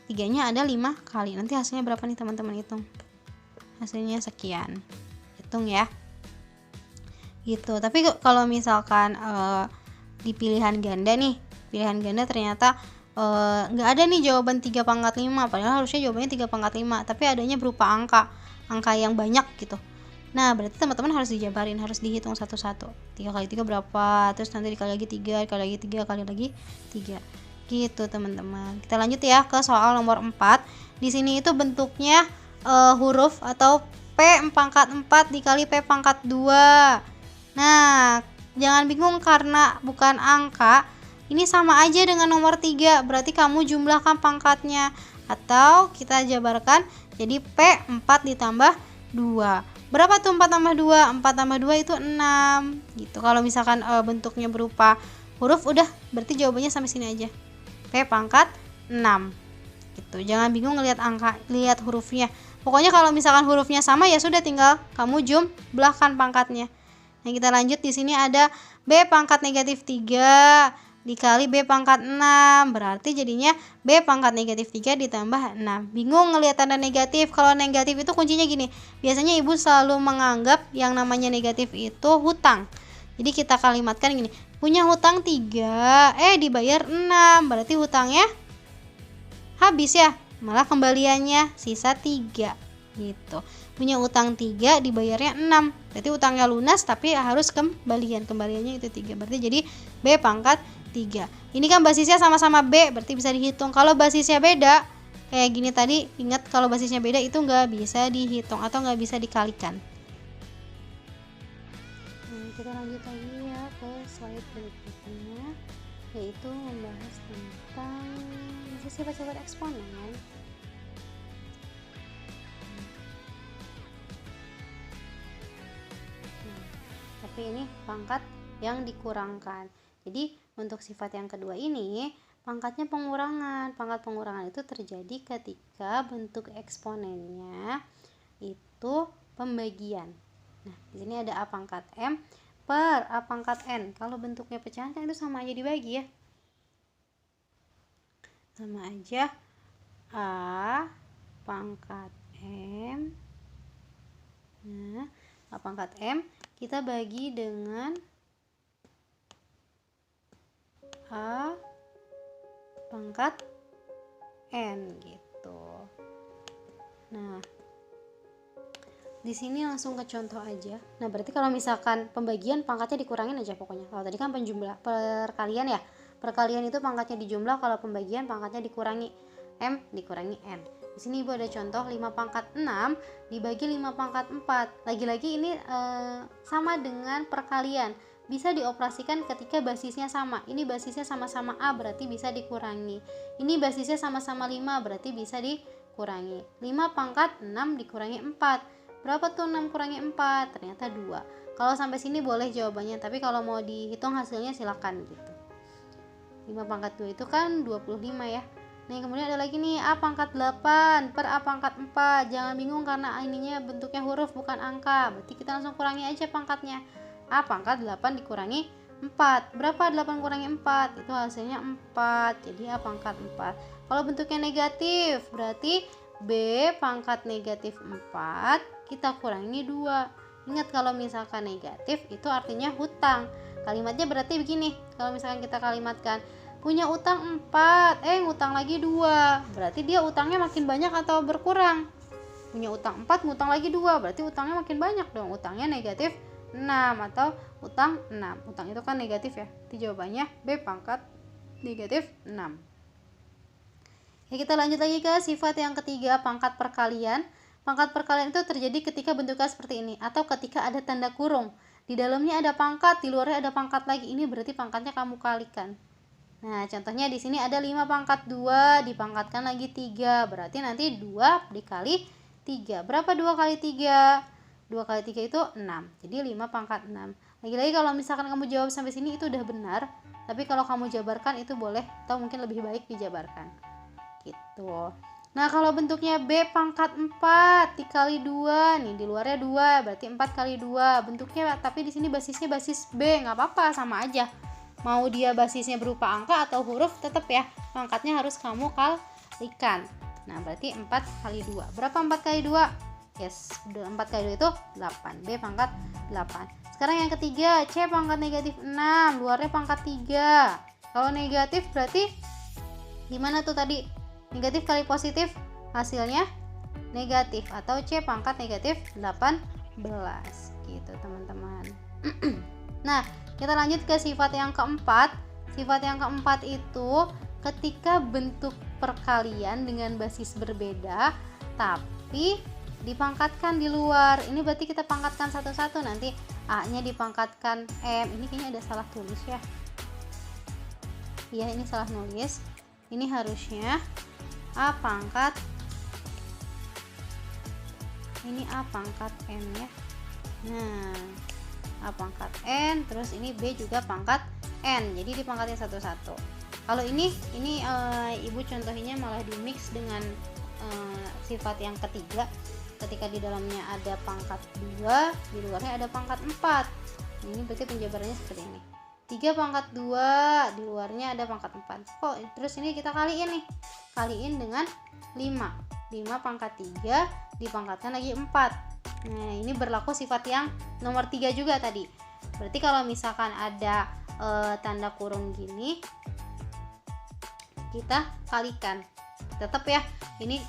3-nya ada 5 kali. Nanti hasilnya berapa nih teman-teman hitung? Hasilnya sekian. Hitung ya. Gitu. Tapi kalau misalkan di pilihan ganda nih, pilihan ganda ternyata nggak ada nih jawaban 3 pangkat 5, padahal harusnya jawabannya 3 pangkat 5, tapi adanya berupa angka yang banyak gitu. Nah, berarti teman-teman harus dijabarin, harus dihitung satu-satu. 3 kali 3 berapa? Terus nanti dikali lagi 3, dikali lagi 3, kali lagi 3. Gitu, teman-teman. Kita lanjut ya ke soal nomor 4. Di sini itu bentuknya huruf atau P pangkat 4 dikali P pangkat 2. Nah, jangan bingung karena bukan angka. Ini sama aja dengan nomor 3, berarti kamu jumlahkan pangkatnya. Atau kita jabarkan jadi P4 ditambah 2. Berapa tuh 4 tambah 2? 4 tambah 2 itu 6 gitu. Kalau misalkan bentuknya berupa huruf, udah berarti jawabannya sampai sini aja. P pangkat 6 gitu. Jangan bingung ngelihat angka, lihat hurufnya. Pokoknya kalau misalkan hurufnya sama ya sudah, tinggal kamu jumlahkan pangkatnya. Nah, kita lanjut. Di sini ada B pangkat negatif 3 dikali B pangkat 6. Berarti jadinya B pangkat negatif 3 ditambah 6. Bingung ngelihat tanda negatif? Kalau negatif itu kuncinya gini. Biasanya ibu selalu menganggap yang namanya negatif itu hutang. Jadi kita kalimatkan gini. Punya hutang 3, dibayar 6. Berarti hutangnya habis ya. Malah kembaliannya sisa 3 gitu. Punya utang 3, dibayarnya 6. Berarti utangnya lunas tapi harus kembaliannya itu 3. Berarti jadi B pangkat 3. Ini kan basisnya sama-sama B, berarti bisa dihitung. Kalau basisnya beda kayak gini tadi, ingat kalau basisnya beda itu nggak bisa dihitung atau nggak bisa dikalikan. Kita lanjut lagi ya ke slide berikutnya, yaitu membahas tentang sifat-sifat eksponen. Tapi ini pangkat yang dikurangkan. Jadi untuk sifat yang kedua ini pangkatnya pengurangan. Pangkat pengurangan itu terjadi ketika bentuk eksponennya itu pembagian. Nah, di sini ada A pangkat M per A pangkat N. Kalau bentuknya pecahan kan itu sama aja dibagi ya. Sama aja A pangkat M. Nah, A pangkat M kita bagi dengan A pangkat N gitu. Nah, di sini langsung ke contoh aja. Nah, berarti kalau misalkan pembagian pangkatnya dikurangin aja pokoknya. Kalau tadi kan perkalian ya. Perkalian itu pangkatnya dijumlah, kalau pembagian pangkatnya dikurangi. M dikurangi N. Di sini Ibu ada contoh 5 pangkat 6 dibagi 5 pangkat 4. Lagi-lagi ini sama dengan perkalian. Bisa dioperasikan ketika basisnya sama. Ini basisnya sama-sama A, berarti bisa dikurangi. Ini basisnya sama-sama 5, berarti bisa dikurangi. 5 pangkat 6 dikurangi 4. Berapa tuh 6 kurangi 4? Ternyata 2. Kalau sampai sini boleh jawabannya, tapi kalau mau dihitung hasilnya silakan gitu. 5 pangkat 2 itu kan 25 ya. Nih kemudian ada lagi nih A pangkat 8 per A pangkat 4. Jangan bingung karena ininya bentuknya huruf bukan angka. Berarti kita langsung kurangi aja pangkatnya. A pangkat 8 dikurangi 4. Berapa 8 kurangi 4? Itu hasilnya 4. Jadi A pangkat 4. Kalau bentuknya negatif, berarti B pangkat negatif 4 kita kurangi 2. Ingat kalau misalkan negatif itu artinya hutang. Kalimatnya berarti begini. Kalau misalkan kita kalimatkan punya utang 4, ngutang lagi 2. Berarti dia utangnya makin banyak atau berkurang? Punya utang 4, ngutang lagi 2. Berarti utangnya makin banyak dong. Utangnya negatif 6 atau utang 6. Utang itu kan negatif ya. Itu jawabannya B pangkat negatif 6. Ya, kita lanjut lagi ke sifat yang ketiga, pangkat perkalian. Pangkat perkalian itu terjadi ketika bentuknya seperti ini atau ketika ada tanda kurung. Di dalamnya ada pangkat, di luarnya ada pangkat lagi. Ini berarti pangkatnya kamu kalikan. Nah, contohnya di sini ada 5 pangkat 2 dipangkatkan lagi 3. Berarti nanti 2 dikali 3. Berapa 2 kali 3? 2 kali 3 itu 6. Jadi 5 pangkat 6. Lagi-lagi kalau misalkan kamu jawab sampai sini itu udah benar. Tapi kalau kamu jabarkan itu boleh atau mungkin lebih baik dijabarkan. Gitu. Nah, kalau bentuknya B pangkat 4 dikali 2, nih di luarnya 2, berarti 4 kali 2. Bentuknya tapi di sini basisnya basis B, nggak apa-apa, sama aja. Mau dia basisnya berupa angka atau huruf tetap ya, pangkatnya harus kamu kalikan. Nah, berarti 4 kali 2. Berapa 4 kali 2? Yes, 4 kali 2 itu 8. B pangkat 8. Sekarang yang ketiga, C pangkat negatif 6, luarnya pangkat 3. Kalau negatif berarti gimana tuh tadi? Negatif kali positif hasilnya negatif atau C pangkat negatif 18 gitu teman-teman. Nah, kita lanjut ke sifat yang keempat. Sifat yang keempat itu ketika bentuk perkalian dengan basis berbeda tapi dipangkatkan di luar. Ini berarti kita pangkatkan satu-satu, nanti A-nya dipangkatkan M. Ini kayaknya ada salah tulis ya. Iya, ini salah nulis. Ini harusnya A pangkat, ini A pangkat N ya. Nah, A pangkat N, terus ini B juga pangkat N, jadi dipangkatin satu-satu. Kalau ini Ibu contohnya malah di mix dengan sifat yang ketiga, ketika di dalamnya ada pangkat 2, di luarnya ada pangkat 4. Ini berarti penjabarannya seperti ini. 3 pangkat 2, di luarnya ada pangkat 4. Kok terus ini kita kaliin nih. Kaliin dengan 5. 5 pangkat 3 dipangkatkan lagi 4. Nah, ini berlaku sifat yang nomor 3 juga tadi. Berarti kalau misalkan ada tanda kurung gini, kita kalikan. Tetap ya, ini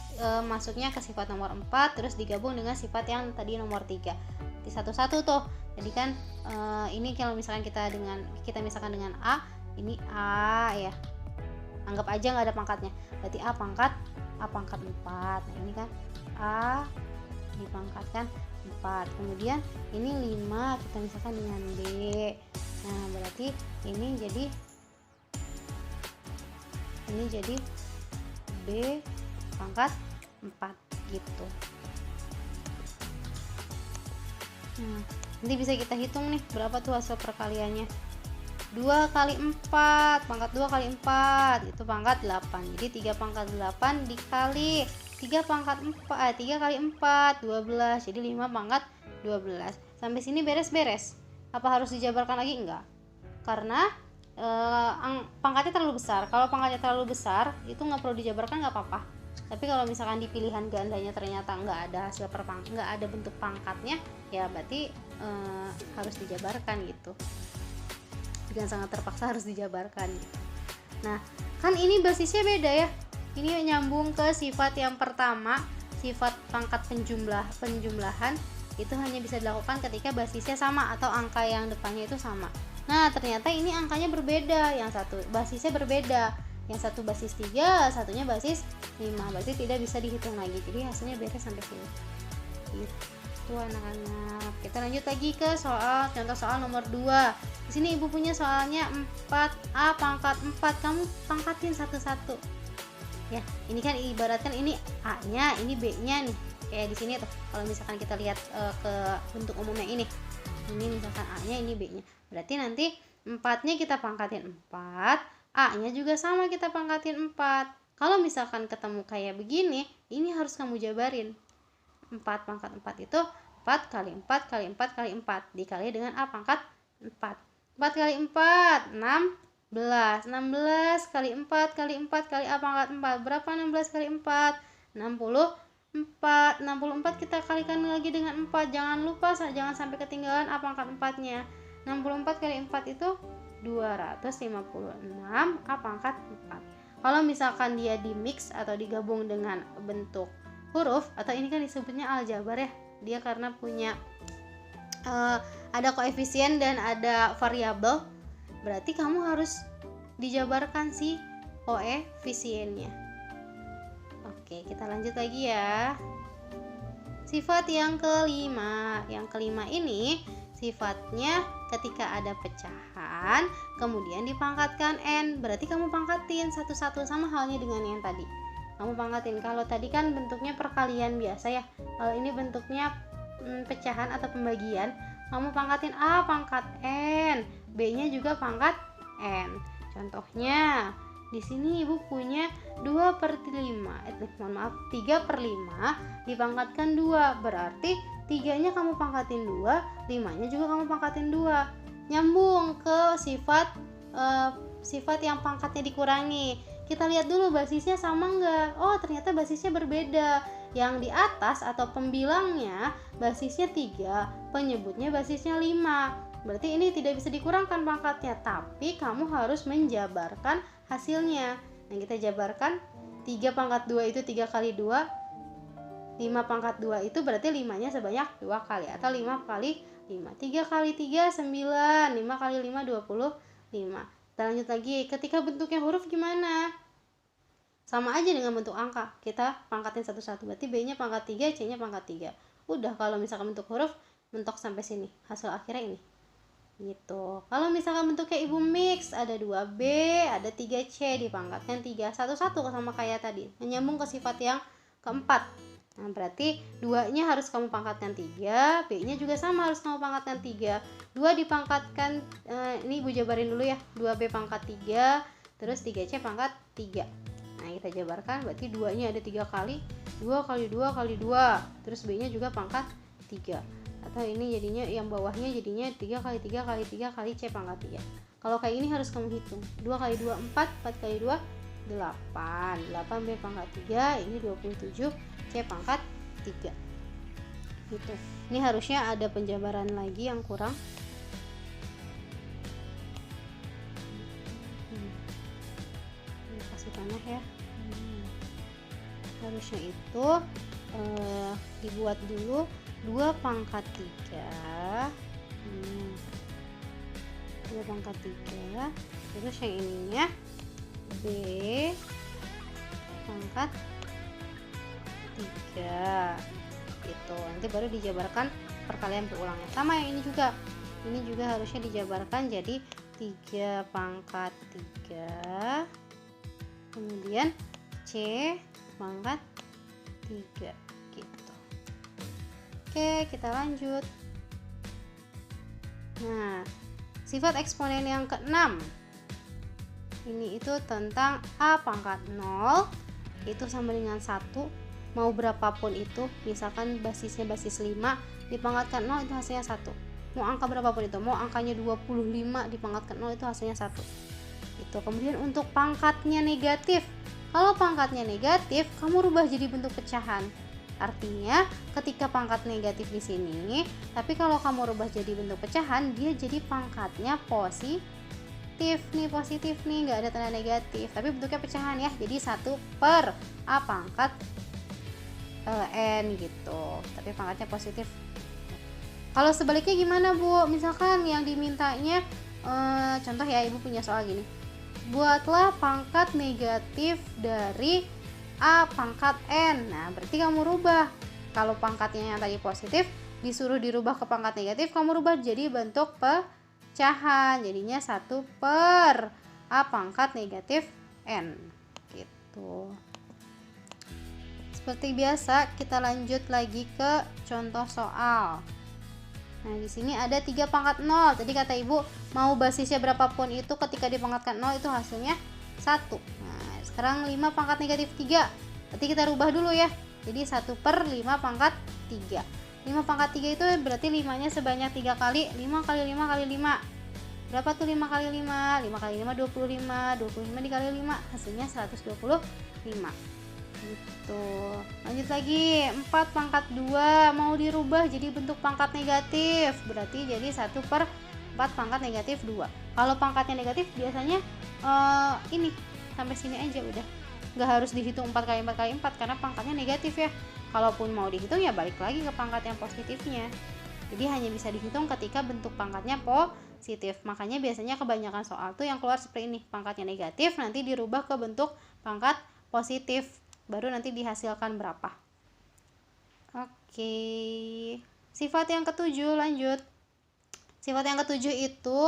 masuknya ke sifat nomor 4 terus digabung dengan sifat yang tadi nomor 3. Di satu-satu tuh. Jadi kan ini kalau misalkan kita misalkan dengan A, ini A ya. Anggap aja nggak ada pangkatnya. Berarti A pangkat 4. Nah, ini kan A dipangkatkan 4. Kemudian ini 5 kita misalkan dengan B. Nah, berarti ini jadi B pangkat 4 gitu. Nah, nanti bisa kita hitung nih berapa tuh hasil perkaliannya. 2 kali 4, pangkat 2 kali 4 itu pangkat 8. Jadi 3 pangkat 8 dikali 3 pangkat 4, 3 kali 4 12. Jadi 5 pangkat 12. Sampai sini beres-beres. Apa harus dijabarkan lagi? Enggak. Karena pangkatnya terlalu besar. Kalau pangkatnya terlalu besar itu nggak perlu dijabarkan, nggak apa-apa. Tapi kalau misalkan di pilihan gandanya ternyata nggak ada hasil nggak ada bentuk pangkatnya, ya berarti harus dijabarkan gitu. Jangan sangat terpaksa harus dijabarkan gitu. Nah, kan ini basisnya beda ya. Ini nyambung ke sifat yang pertama, sifat pangkat penjumlahan itu hanya bisa dilakukan ketika basisnya sama atau angka yang depannya itu sama. Nah, ternyata ini angkanya berbeda, yang satu basisnya berbeda. yang satu basis 3, satunya basis 5, berarti tidak bisa dihitung lagi. Jadi hasilnya beres sampai sini. Itu anak-anak. Kita lanjut lagi ke contoh soal nomor 2. Di sini ibu punya soalnya 4A pangkat 4. Kamu pangkatin satu-satu. Ya, ini kan ibaratkan ini A-nya, ini B-nya nih. Kayak di sini tuh. Kalau misalkan kita lihat ke bentuk umumnya ini. Ini misalkan A-nya, ini B-nya. Berarti nanti 4-nya kita pangkatin 4, A-nya juga sama kita pangkatin 4. Kalau misalkan ketemu kayak begini, ini harus kamu jabarin. 4 pangkat 4 itu 4 kali 4 kali 4 kali 4 dikali dengan A pangkat 4. 4 kali 4 16. 16 kali 4 kali 4 kali A pangkat 4. Berapa 16 kali 4? 64. 64 kita kalikan lagi dengan 4. Jangan lupa, jangan sampai ketinggalan A pangkat 4-nya. 64 kali 4 itu 256 A pangkat 4. Kalau misalkan dia di mix atau digabung dengan bentuk huruf, atau ini kan disebutnya aljabar ya, dia karena punya ada koefisien dan ada variabel, berarti kamu harus dijabarkan si koefisiennya. Oke, kita lanjut lagi ya. Sifat yang kelima. Yang kelima ini sifatnya ketika ada pecahan kemudian dipangkatkan n, berarti kamu pangkatin satu-satu, sama halnya dengan yang tadi. Kamu pangkatin, kalau tadi kan bentuknya perkalian biasa ya, kalau ini bentuknya pecahan atau pembagian, kamu pangkatin A pangkat n, B nya juga pangkat n. Contohnya di sini ibu punya 3/5 dipangkatkan 2, berarti 3-nya kamu pangkatin 2, 5-nya juga kamu pangkatin 2. Nyambung ke sifat yang pangkatnya dikurangi. Kita lihat dulu basisnya sama enggak. Oh, ternyata basisnya berbeda. Yang di atas atau pembilangnya basisnya 3, penyebutnya basisnya 5. Berarti ini tidak bisa dikurangkan pangkatnya, tapi kamu harus menjabarkan hasilnya. Nah, kita jabarkan 3 pangkat 2 itu 3 kali 2. 5 pangkat 2 itu berarti 5-nya sebanyak 2 kali, atau 5 kali 5. 3 kali 3 9, 5 kali 5 25. Kita lanjut lagi, ketika bentuknya huruf gimana? Sama aja dengan bentuk angka, kita pangkatin satu-satu, berarti B-nya pangkat 3, C-nya pangkat 3. Udah, kalau misalkan bentuk huruf, mentok sampai sini, hasil akhirnya ini. Gitu. Kalau misalkan bentuknya ibu mix, ada 2B, ada 3C, dipangkatkan 3, satu-satu sama kayak tadi, menyambung ke sifat yang keempat. Nah, berarti 2-nya harus kamu pangkatkan 3, B-nya juga sama harus kamu pangkatkan 3. 2 dipangkatkan, ini ibu jabarin dulu ya, 2B pangkat 3, terus 3C pangkat 3. Nah, kita jabarkan, berarti 2-nya ada 3 kali, 2 kali 2 kali 2, terus B-nya juga pangkat 3. Atau ini jadinya, yang bawahnya jadinya 3 kali 3 kali 3 kali C pangkat 3. Kalau kayak ini harus kamu hitung, 2 kali 2 4, 4 kali 2 8, 8B pangkat 3, ini 27, C pangkat 3. Gitu. Ini harusnya ada penjabaran lagi yang kurang. Kasih tanah ya. Harusnya itu dibuat dulu 2 pangkat 3. 2 pangkat 3. Terus yang ininya B pangkat 3 gitu. Nanti baru dijabarkan perkalian berulangnya. Sama yang ini juga. Ini juga harusnya dijabarkan jadi 3 pangkat 3. Kemudian C pangkat 3 gitu. Oke, kita lanjut. Nah, sifat eksponen yang ke-6. Ini itu tentang A pangkat 0 itu sama dengan 1, mau berapapun itu, misalkan basisnya basis 5, dipangkatkan 0 itu hasilnya 1. Mau angka berapapun itu, mau angkanya 25 dipangkatkan 0 itu hasilnya 1. Itu. Kemudian untuk pangkatnya negatif. Kalau pangkatnya negatif, kamu rubah jadi bentuk pecahan. Artinya ketika pangkat negatif di sini, tapi kalau kamu rubah jadi bentuk pecahan, dia jadi pangkatnya positif nih, nggak ada tanda negatif, tapi bentuknya pecahan ya, jadi 1 per A pangkat N gitu, tapi pangkatnya positif. Kalau sebaliknya gimana Bu? Misalkan yang dimintanya contoh ya, ibu punya soal gini, buatlah pangkat negatif dari A pangkat N. Nah, berarti kamu rubah. Kalau pangkatnya yang tadi positif, disuruh dirubah ke pangkat negatif, kamu rubah jadi bentuk pecahan. Jadinya 1 per A pangkat negatif N. Gitu. Seperti biasa, kita lanjut lagi ke contoh soal. Nah, di sini ada 3 pangkat 0. Tadi kata Ibu, mau basisnya berapapun itu ketika dipangkatkan 0 itu hasilnya 1. Nah, sekarang 5 pangkat negatif 3. Berarti kita rubah dulu ya. Jadi 1 per 5 pangkat 3. 5 pangkat 3 itu berarti 5-nya sebanyak 3 kali. 5 kali 5 kali 5. Berapa tuh 5 kali 5? 5 kali 5 25. 25 dikali 5 hasilnya 125. Gitu. Lanjut lagi, 4 pangkat 2 mau dirubah jadi bentuk pangkat negatif, berarti jadi 1 per 4 pangkat negatif 2. Kalau pangkatnya negatif biasanya ini sampai sini aja udah, nggak harus dihitung 4 kali 4 kali 4 karena pangkatnya negatif ya. Kalaupun mau dihitung ya balik lagi ke pangkat yang positifnya. Jadi hanya bisa dihitung ketika bentuk pangkatnya positif. Makanya biasanya kebanyakan soal tuh yang keluar seperti ini, pangkatnya negatif nanti dirubah ke bentuk pangkat positif, baru nanti dihasilkan berapa. Oke, sifat yang ketujuh, lanjut. Sifat yang ketujuh itu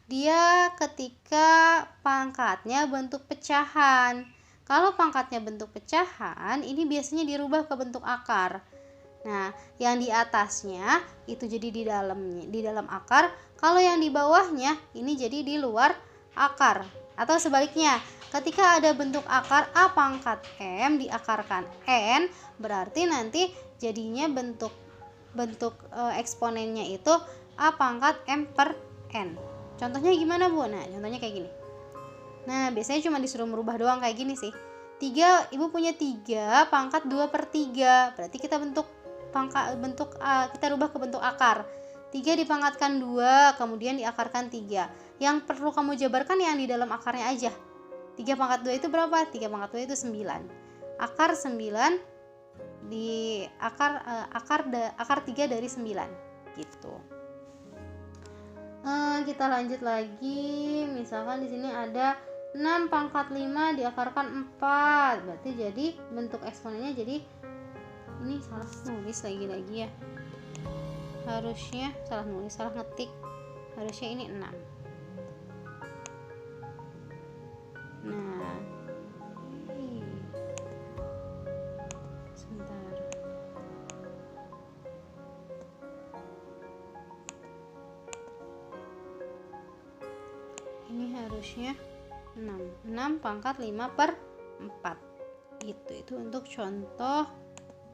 dia ketika pangkatnya bentuk pecahan. Kalau pangkatnya bentuk pecahan, ini biasanya dirubah ke bentuk akar. Nah, yang di atasnya itu jadi di dalam akar. Kalau yang di bawahnya ini jadi di luar akar. Atau sebaliknya, ketika ada bentuk akar A pangkat M diakarkan N, berarti nanti jadinya bentuk eksponennya itu A pangkat M per N. Contohnya gimana, Bu? Nah, contohnya kayak gini. Nah, biasanya cuma disuruh merubah doang kayak gini sih. 3, Ibu punya 3 pangkat 2 per 3. Berarti kita kita rubah ke bentuk akar. 3 dipangkatkan 2, kemudian diakarkan 3. Yang perlu kamu jabarkan yang di dalam akarnya aja. 3 pangkat 2 itu berapa? 3 pangkat 2 itu 9. Akar 9 di akar 3 dari 9 gitu. Kita lanjut lagi. Misalkan di sini ada 6 pangkat 5 diakarkan 4. Berarti jadi bentuk eksponennya jadi ini salah nulis lagi ya. Harusnya salah nulis, salah ngetik. Harusnya ini 6. Nah, sebentar. Ini harusnya 6 pangkat 5 per 4. Itu untuk contoh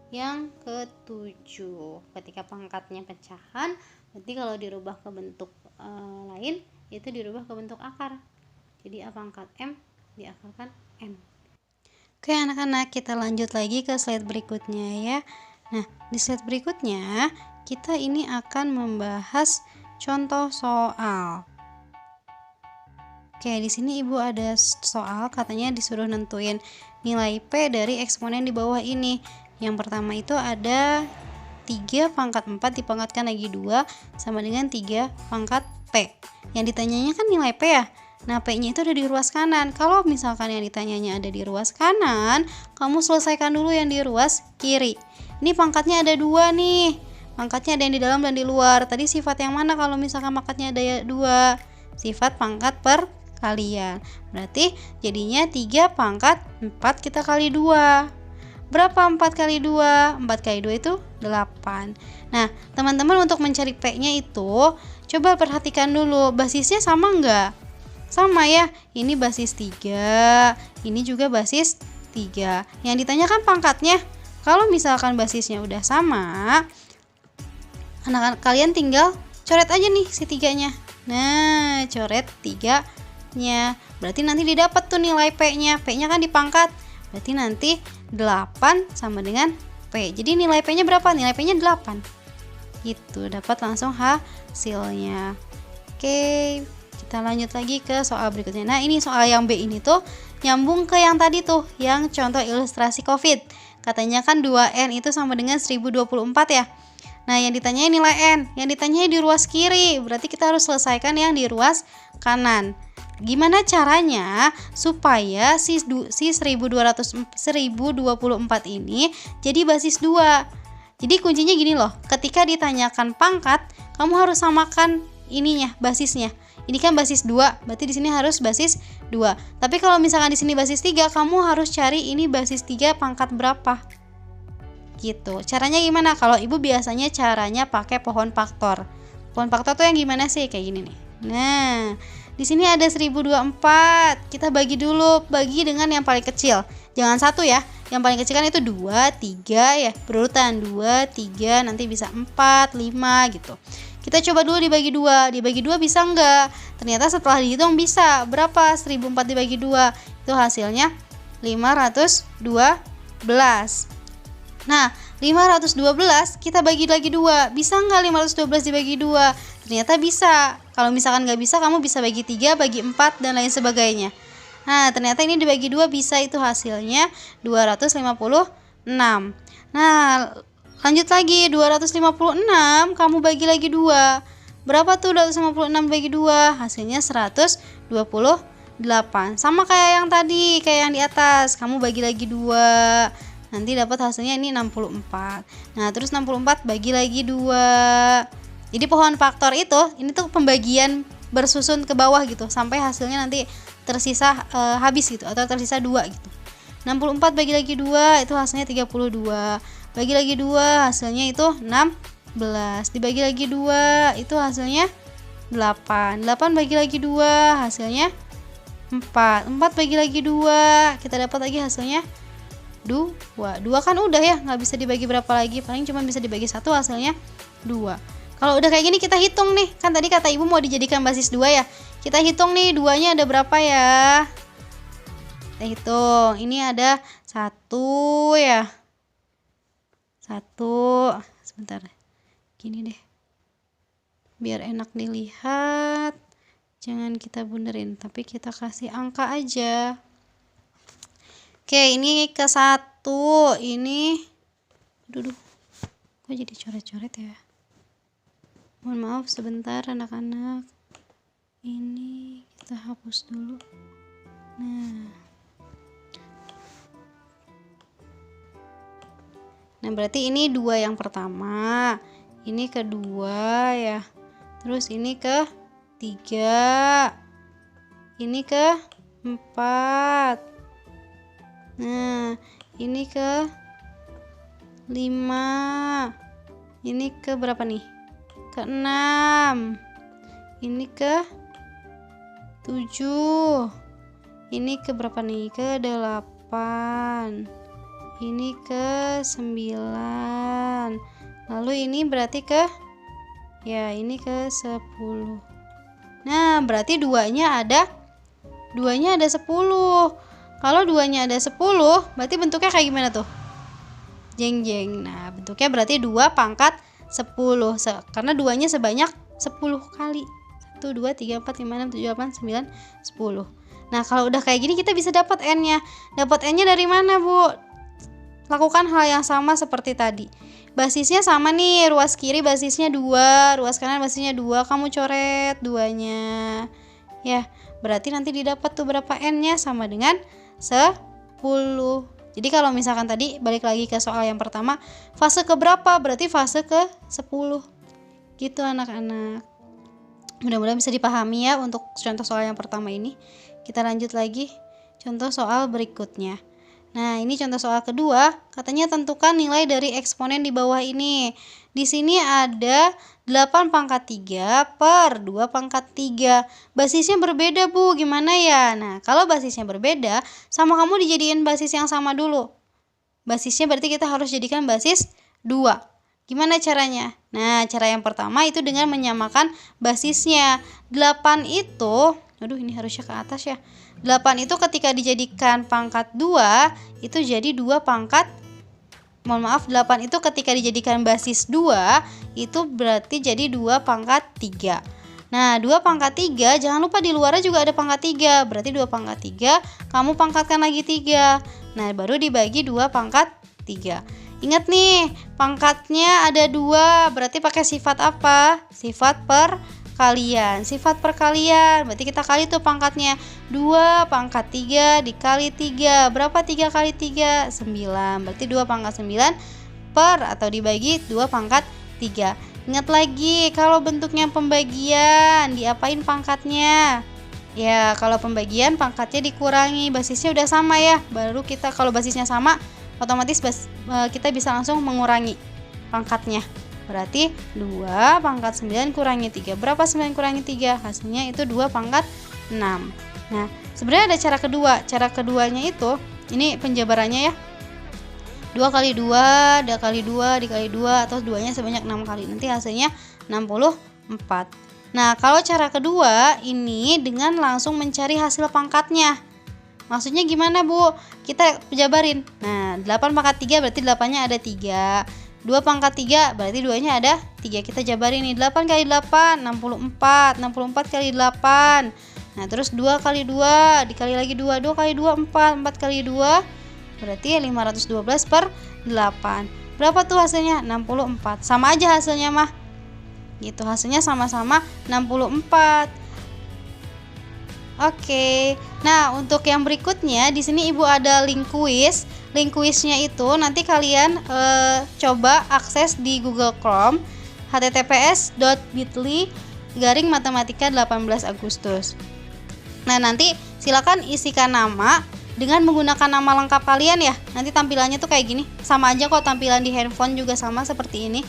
yang ketujuh. Ketika pangkatnya pecahan, berarti kalau dirubah ke bentuk lain itu dirubah ke bentuk akar. Jadi A pangkat M diakarkan N. Oke anak-anak, kita lanjut lagi ke slide berikutnya ya. Nah, di slide berikutnya kita ini akan membahas contoh soal. Oke, di sini Ibu ada soal katanya disuruh nentuin nilai P dari eksponen di bawah ini. Yang pertama itu ada 3 pangkat 4 dipangkatkan lagi 2 sama dengan 3 pangkat P. Yang ditanyanya kan nilai P ya. Nah, P-nya itu ada di ruas kanan. Kalau misalkan yang ditanyanya ada di ruas kanan, kamu selesaikan dulu yang di ruas kiri. Ini pangkatnya ada 2 nih. Pangkatnya ada yang di dalam dan di luar. Tadi sifat yang mana kalau misalkan pangkatnya ada 2? Sifat pangkat perkalian. Berarti jadinya 3 pangkat 4 kita kali 2. Berapa 4 kali 2? 4 kali 2 itu 8. Nah, teman-teman untuk mencari P-nya itu, coba perhatikan dulu, basisnya sama enggak? Sama ya, ini basis 3, ini juga basis 3. Yang ditanyakan pangkatnya. Kalau misalkan basisnya udah sama, anak-anak kalian tinggal coret aja nih si 3-nya. Nah, coret 3-nya. Berarti nanti didapat tuh nilai P-nya. P-nya kan dipangkat. Berarti nanti 8 sama dengan P. Jadi nilai P-nya berapa? Nilai P-nya 8. Gitu, dapat langsung hasilnya. Oke, kita lanjut lagi ke soal berikutnya. Nah, ini soal yang B ini tuh nyambung ke yang tadi tuh, yang contoh ilustrasi COVID. Katanya kan 2N itu sama dengan 1024 ya. Nah, yang ditanyanya nilai N, yang ditanyanya di ruas kiri. Berarti kita harus selesaikan yang di ruas kanan. gimana caranya supaya si 1224 ini jadi basis 2? Jadi kuncinya gini loh, ketika ditanyakan pangkat, kamu harus samakan ininya, basisnya. Ini kan basis 2, berarti di sini harus basis 2. Tapi kalau misalkan di sini basis 3, kamu harus cari ini basis 3 pangkat berapa. Gitu. Caranya gimana? Kalau Ibu biasanya caranya pakai pohon faktor. Pohon faktor tuh yang gimana sih? Kayak gini nih. Nah, di sini ada 1024. Kita bagi dulu, bagi dengan yang paling kecil. Jangan 1 ya. Yang paling kecil kan itu 2, 3 ya. Berurutan 2, 3, nanti bisa 4, 5 gitu. Kita coba dulu dibagi 2. Dibagi 2 bisa enggak? Ternyata setelah dihitung bisa. Berapa? 1004 dibagi 2. Itu hasilnya 512. Nah, 512 kita bagi lagi 2. Bisa enggak 512 dibagi 2? Ternyata bisa. Kalau misalkan enggak bisa, kamu bisa bagi 3, bagi 4, dan lain sebagainya. Nah, ternyata ini dibagi 2 bisa, itu hasilnya 256. Nah, lanjut lagi, 256 kamu bagi lagi 2. Berapa tuh 256 bagi 2? Hasilnya 128. Sama kayak yang tadi, kayak yang di atas. Kamu bagi lagi 2. Nanti dapat hasilnya ini 64. Nah, terus 64 bagi lagi 2. Jadi pohon faktor itu, ini tuh pembagian bersusun ke bawah gitu, sampai hasilnya nanti tersisa habis gitu, atau tersisa 2 gitu. 64 bagi lagi 2, itu hasilnya 32. Bagi lagi 2, hasilnya itu 16. Dibagi lagi 2, itu hasilnya 8. 8 bagi lagi 2, hasilnya 4. 4 bagi lagi 2, kita dapat lagi hasilnya 2. 2 kan udah ya, nggak bisa dibagi berapa lagi, paling cuma bisa dibagi 1, hasilnya 2. Kalau udah kayak gini kita hitung nih, kan tadi kata Ibu mau dijadikan basis 2 ya. Kita hitung nih, 2-nya ada berapa ya? Kita hitung, ini ada 1 ya. 1, sebentar, gini deh, biar enak dilihat, jangan kita bunderin, tapi kita kasih angka aja. Oke, ini ke 1, ini, aduh, kok jadi coret-coret ya? Mohon maaf sebentar anak-anak, ini kita hapus dulu. Nah, berarti ini 2 yang pertama, ini kedua ya, terus ini ke 3, ini ke 4, nah ini ke 5, ini ke berapa nih? Ke 6, ini ke 7, ini ke berapa nih? Ke 8, ini ke 9, lalu ini berarti ke, ya ini ke 10. Nah, berarti 2-nya ada 10. Kalau 2-nya ada 10, berarti bentuknya kayak gimana tuh? Jeng-jeng. Nah, bentuknya berarti 2 pangkat 10, karena 2-nya sebanyak 10 kali. 1, 2, 3, 4, 5, 6, 7, 8, 9, 10. Nah, kalau udah kayak gini kita bisa dapat N-nya. Dapat N-nya dari mana, Bu? Lakukan hal yang sama seperti tadi. Basisnya sama nih, ruas kiri basisnya 2, ruas kanan basisnya 2, kamu coret 2-nya. Ya, berarti nanti didapat tuh berapa N-nya, sama dengan 10. Jadi kalau misalkan tadi balik lagi ke soal yang pertama, fase ke berapa? Berarti fase ke 10. Gitu anak-anak. Mudah-mudahan bisa dipahami ya untuk contoh soal yang pertama ini. Kita lanjut lagi contoh soal berikutnya. Nah, ini contoh soal kedua, katanya tentukan nilai dari eksponen di bawah ini. Di sini ada 8 pangkat 3 per 2 pangkat 3. Basisnya berbeda, Bu. Gimana ya? Nah, kalau basisnya berbeda, sama kamu dijadiin basis yang sama dulu. Basisnya berarti kita harus jadikan basis 2. Gimana caranya? Nah, cara yang pertama itu dengan menyamakan basisnya. 8 itu, aduh ini harusnya ke atas ya. 8 itu ketika dijadikan pangkat 2, itu jadi 2 pangkat, mohon maaf, 8 itu ketika dijadikan basis 2, itu berarti jadi 2 pangkat 3. Nah, 2 pangkat 3, jangan lupa di luarnya juga ada pangkat 3, berarti 2 pangkat 3, kamu pangkatkan lagi 3. Nah, baru dibagi 2 pangkat 3. Ingat nih, pangkatnya ada 2, berarti pakai sifat apa? Sifat per perkalian. Sifat perkalian berarti kita kali tuh pangkatnya. 2 pangkat 3 dikali 3. Berapa 3 kali 3? 9. Berarti 2 pangkat 9 per atau dibagi 2 pangkat 3. Ingat lagi kalau bentuknya pembagian diapain pangkatnya? Ya kalau pembagian pangkatnya dikurangi, basisnya udah sama ya. Baru kita kalau basisnya sama otomatis kita bisa langsung mengurangi pangkatnya. Berarti 2 pangkat 9 kurangi 3. Berapa 9 kurangi 3? Hasilnya itu 2 pangkat 6. Nah sebenarnya ada cara kedua. Cara keduanya itu ini penjabarannya ya. 2 kali 2, 2 kali 2 dikali 2 atau 2-nya sebanyak 6 kali. Nanti hasilnya 64. Nah, kalau cara kedua ini dengan langsung mencari hasil pangkatnya. Maksudnya gimana, Bu? Kita jabarin. Nah, 8 pangkat 3 berarti 8-nya ada 3. 2 pangkat 3 berarti 2-nya ada 3. Kita jabarin nih. 8 kali 8 64. 64 kali 8. Nah, terus 2 kali 2 dikali lagi 2. 2 kali 2 4. 4 kali 2 berarti 512 per 8. Berapa tuh hasilnya? 64. Sama aja hasilnya mah. Gitu, hasilnya sama-sama 64. Oke. Nah, untuk yang berikutnya di sini Ibu ada link kuis. Link kuisnya itu nanti kalian coba akses di Google Chrome https://bit.ly/matematika 18 Agustus. Nah, nanti silakan isikan nama dengan menggunakan nama lengkap kalian ya. Nanti tampilannya tuh kayak gini. Sama aja kok tampilan di handphone juga sama seperti ini.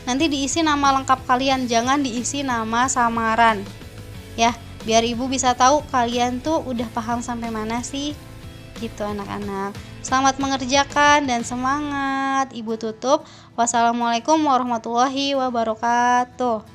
Nanti diisi nama lengkap kalian, jangan diisi nama samaran. Ya, biar Ibu bisa tahu kalian tuh udah paham sampai mana sih. Gitu anak-anak. Selamat mengerjakan dan semangat. Ibu tutup. Wassalamualaikum warahmatullahi wabarakatuh.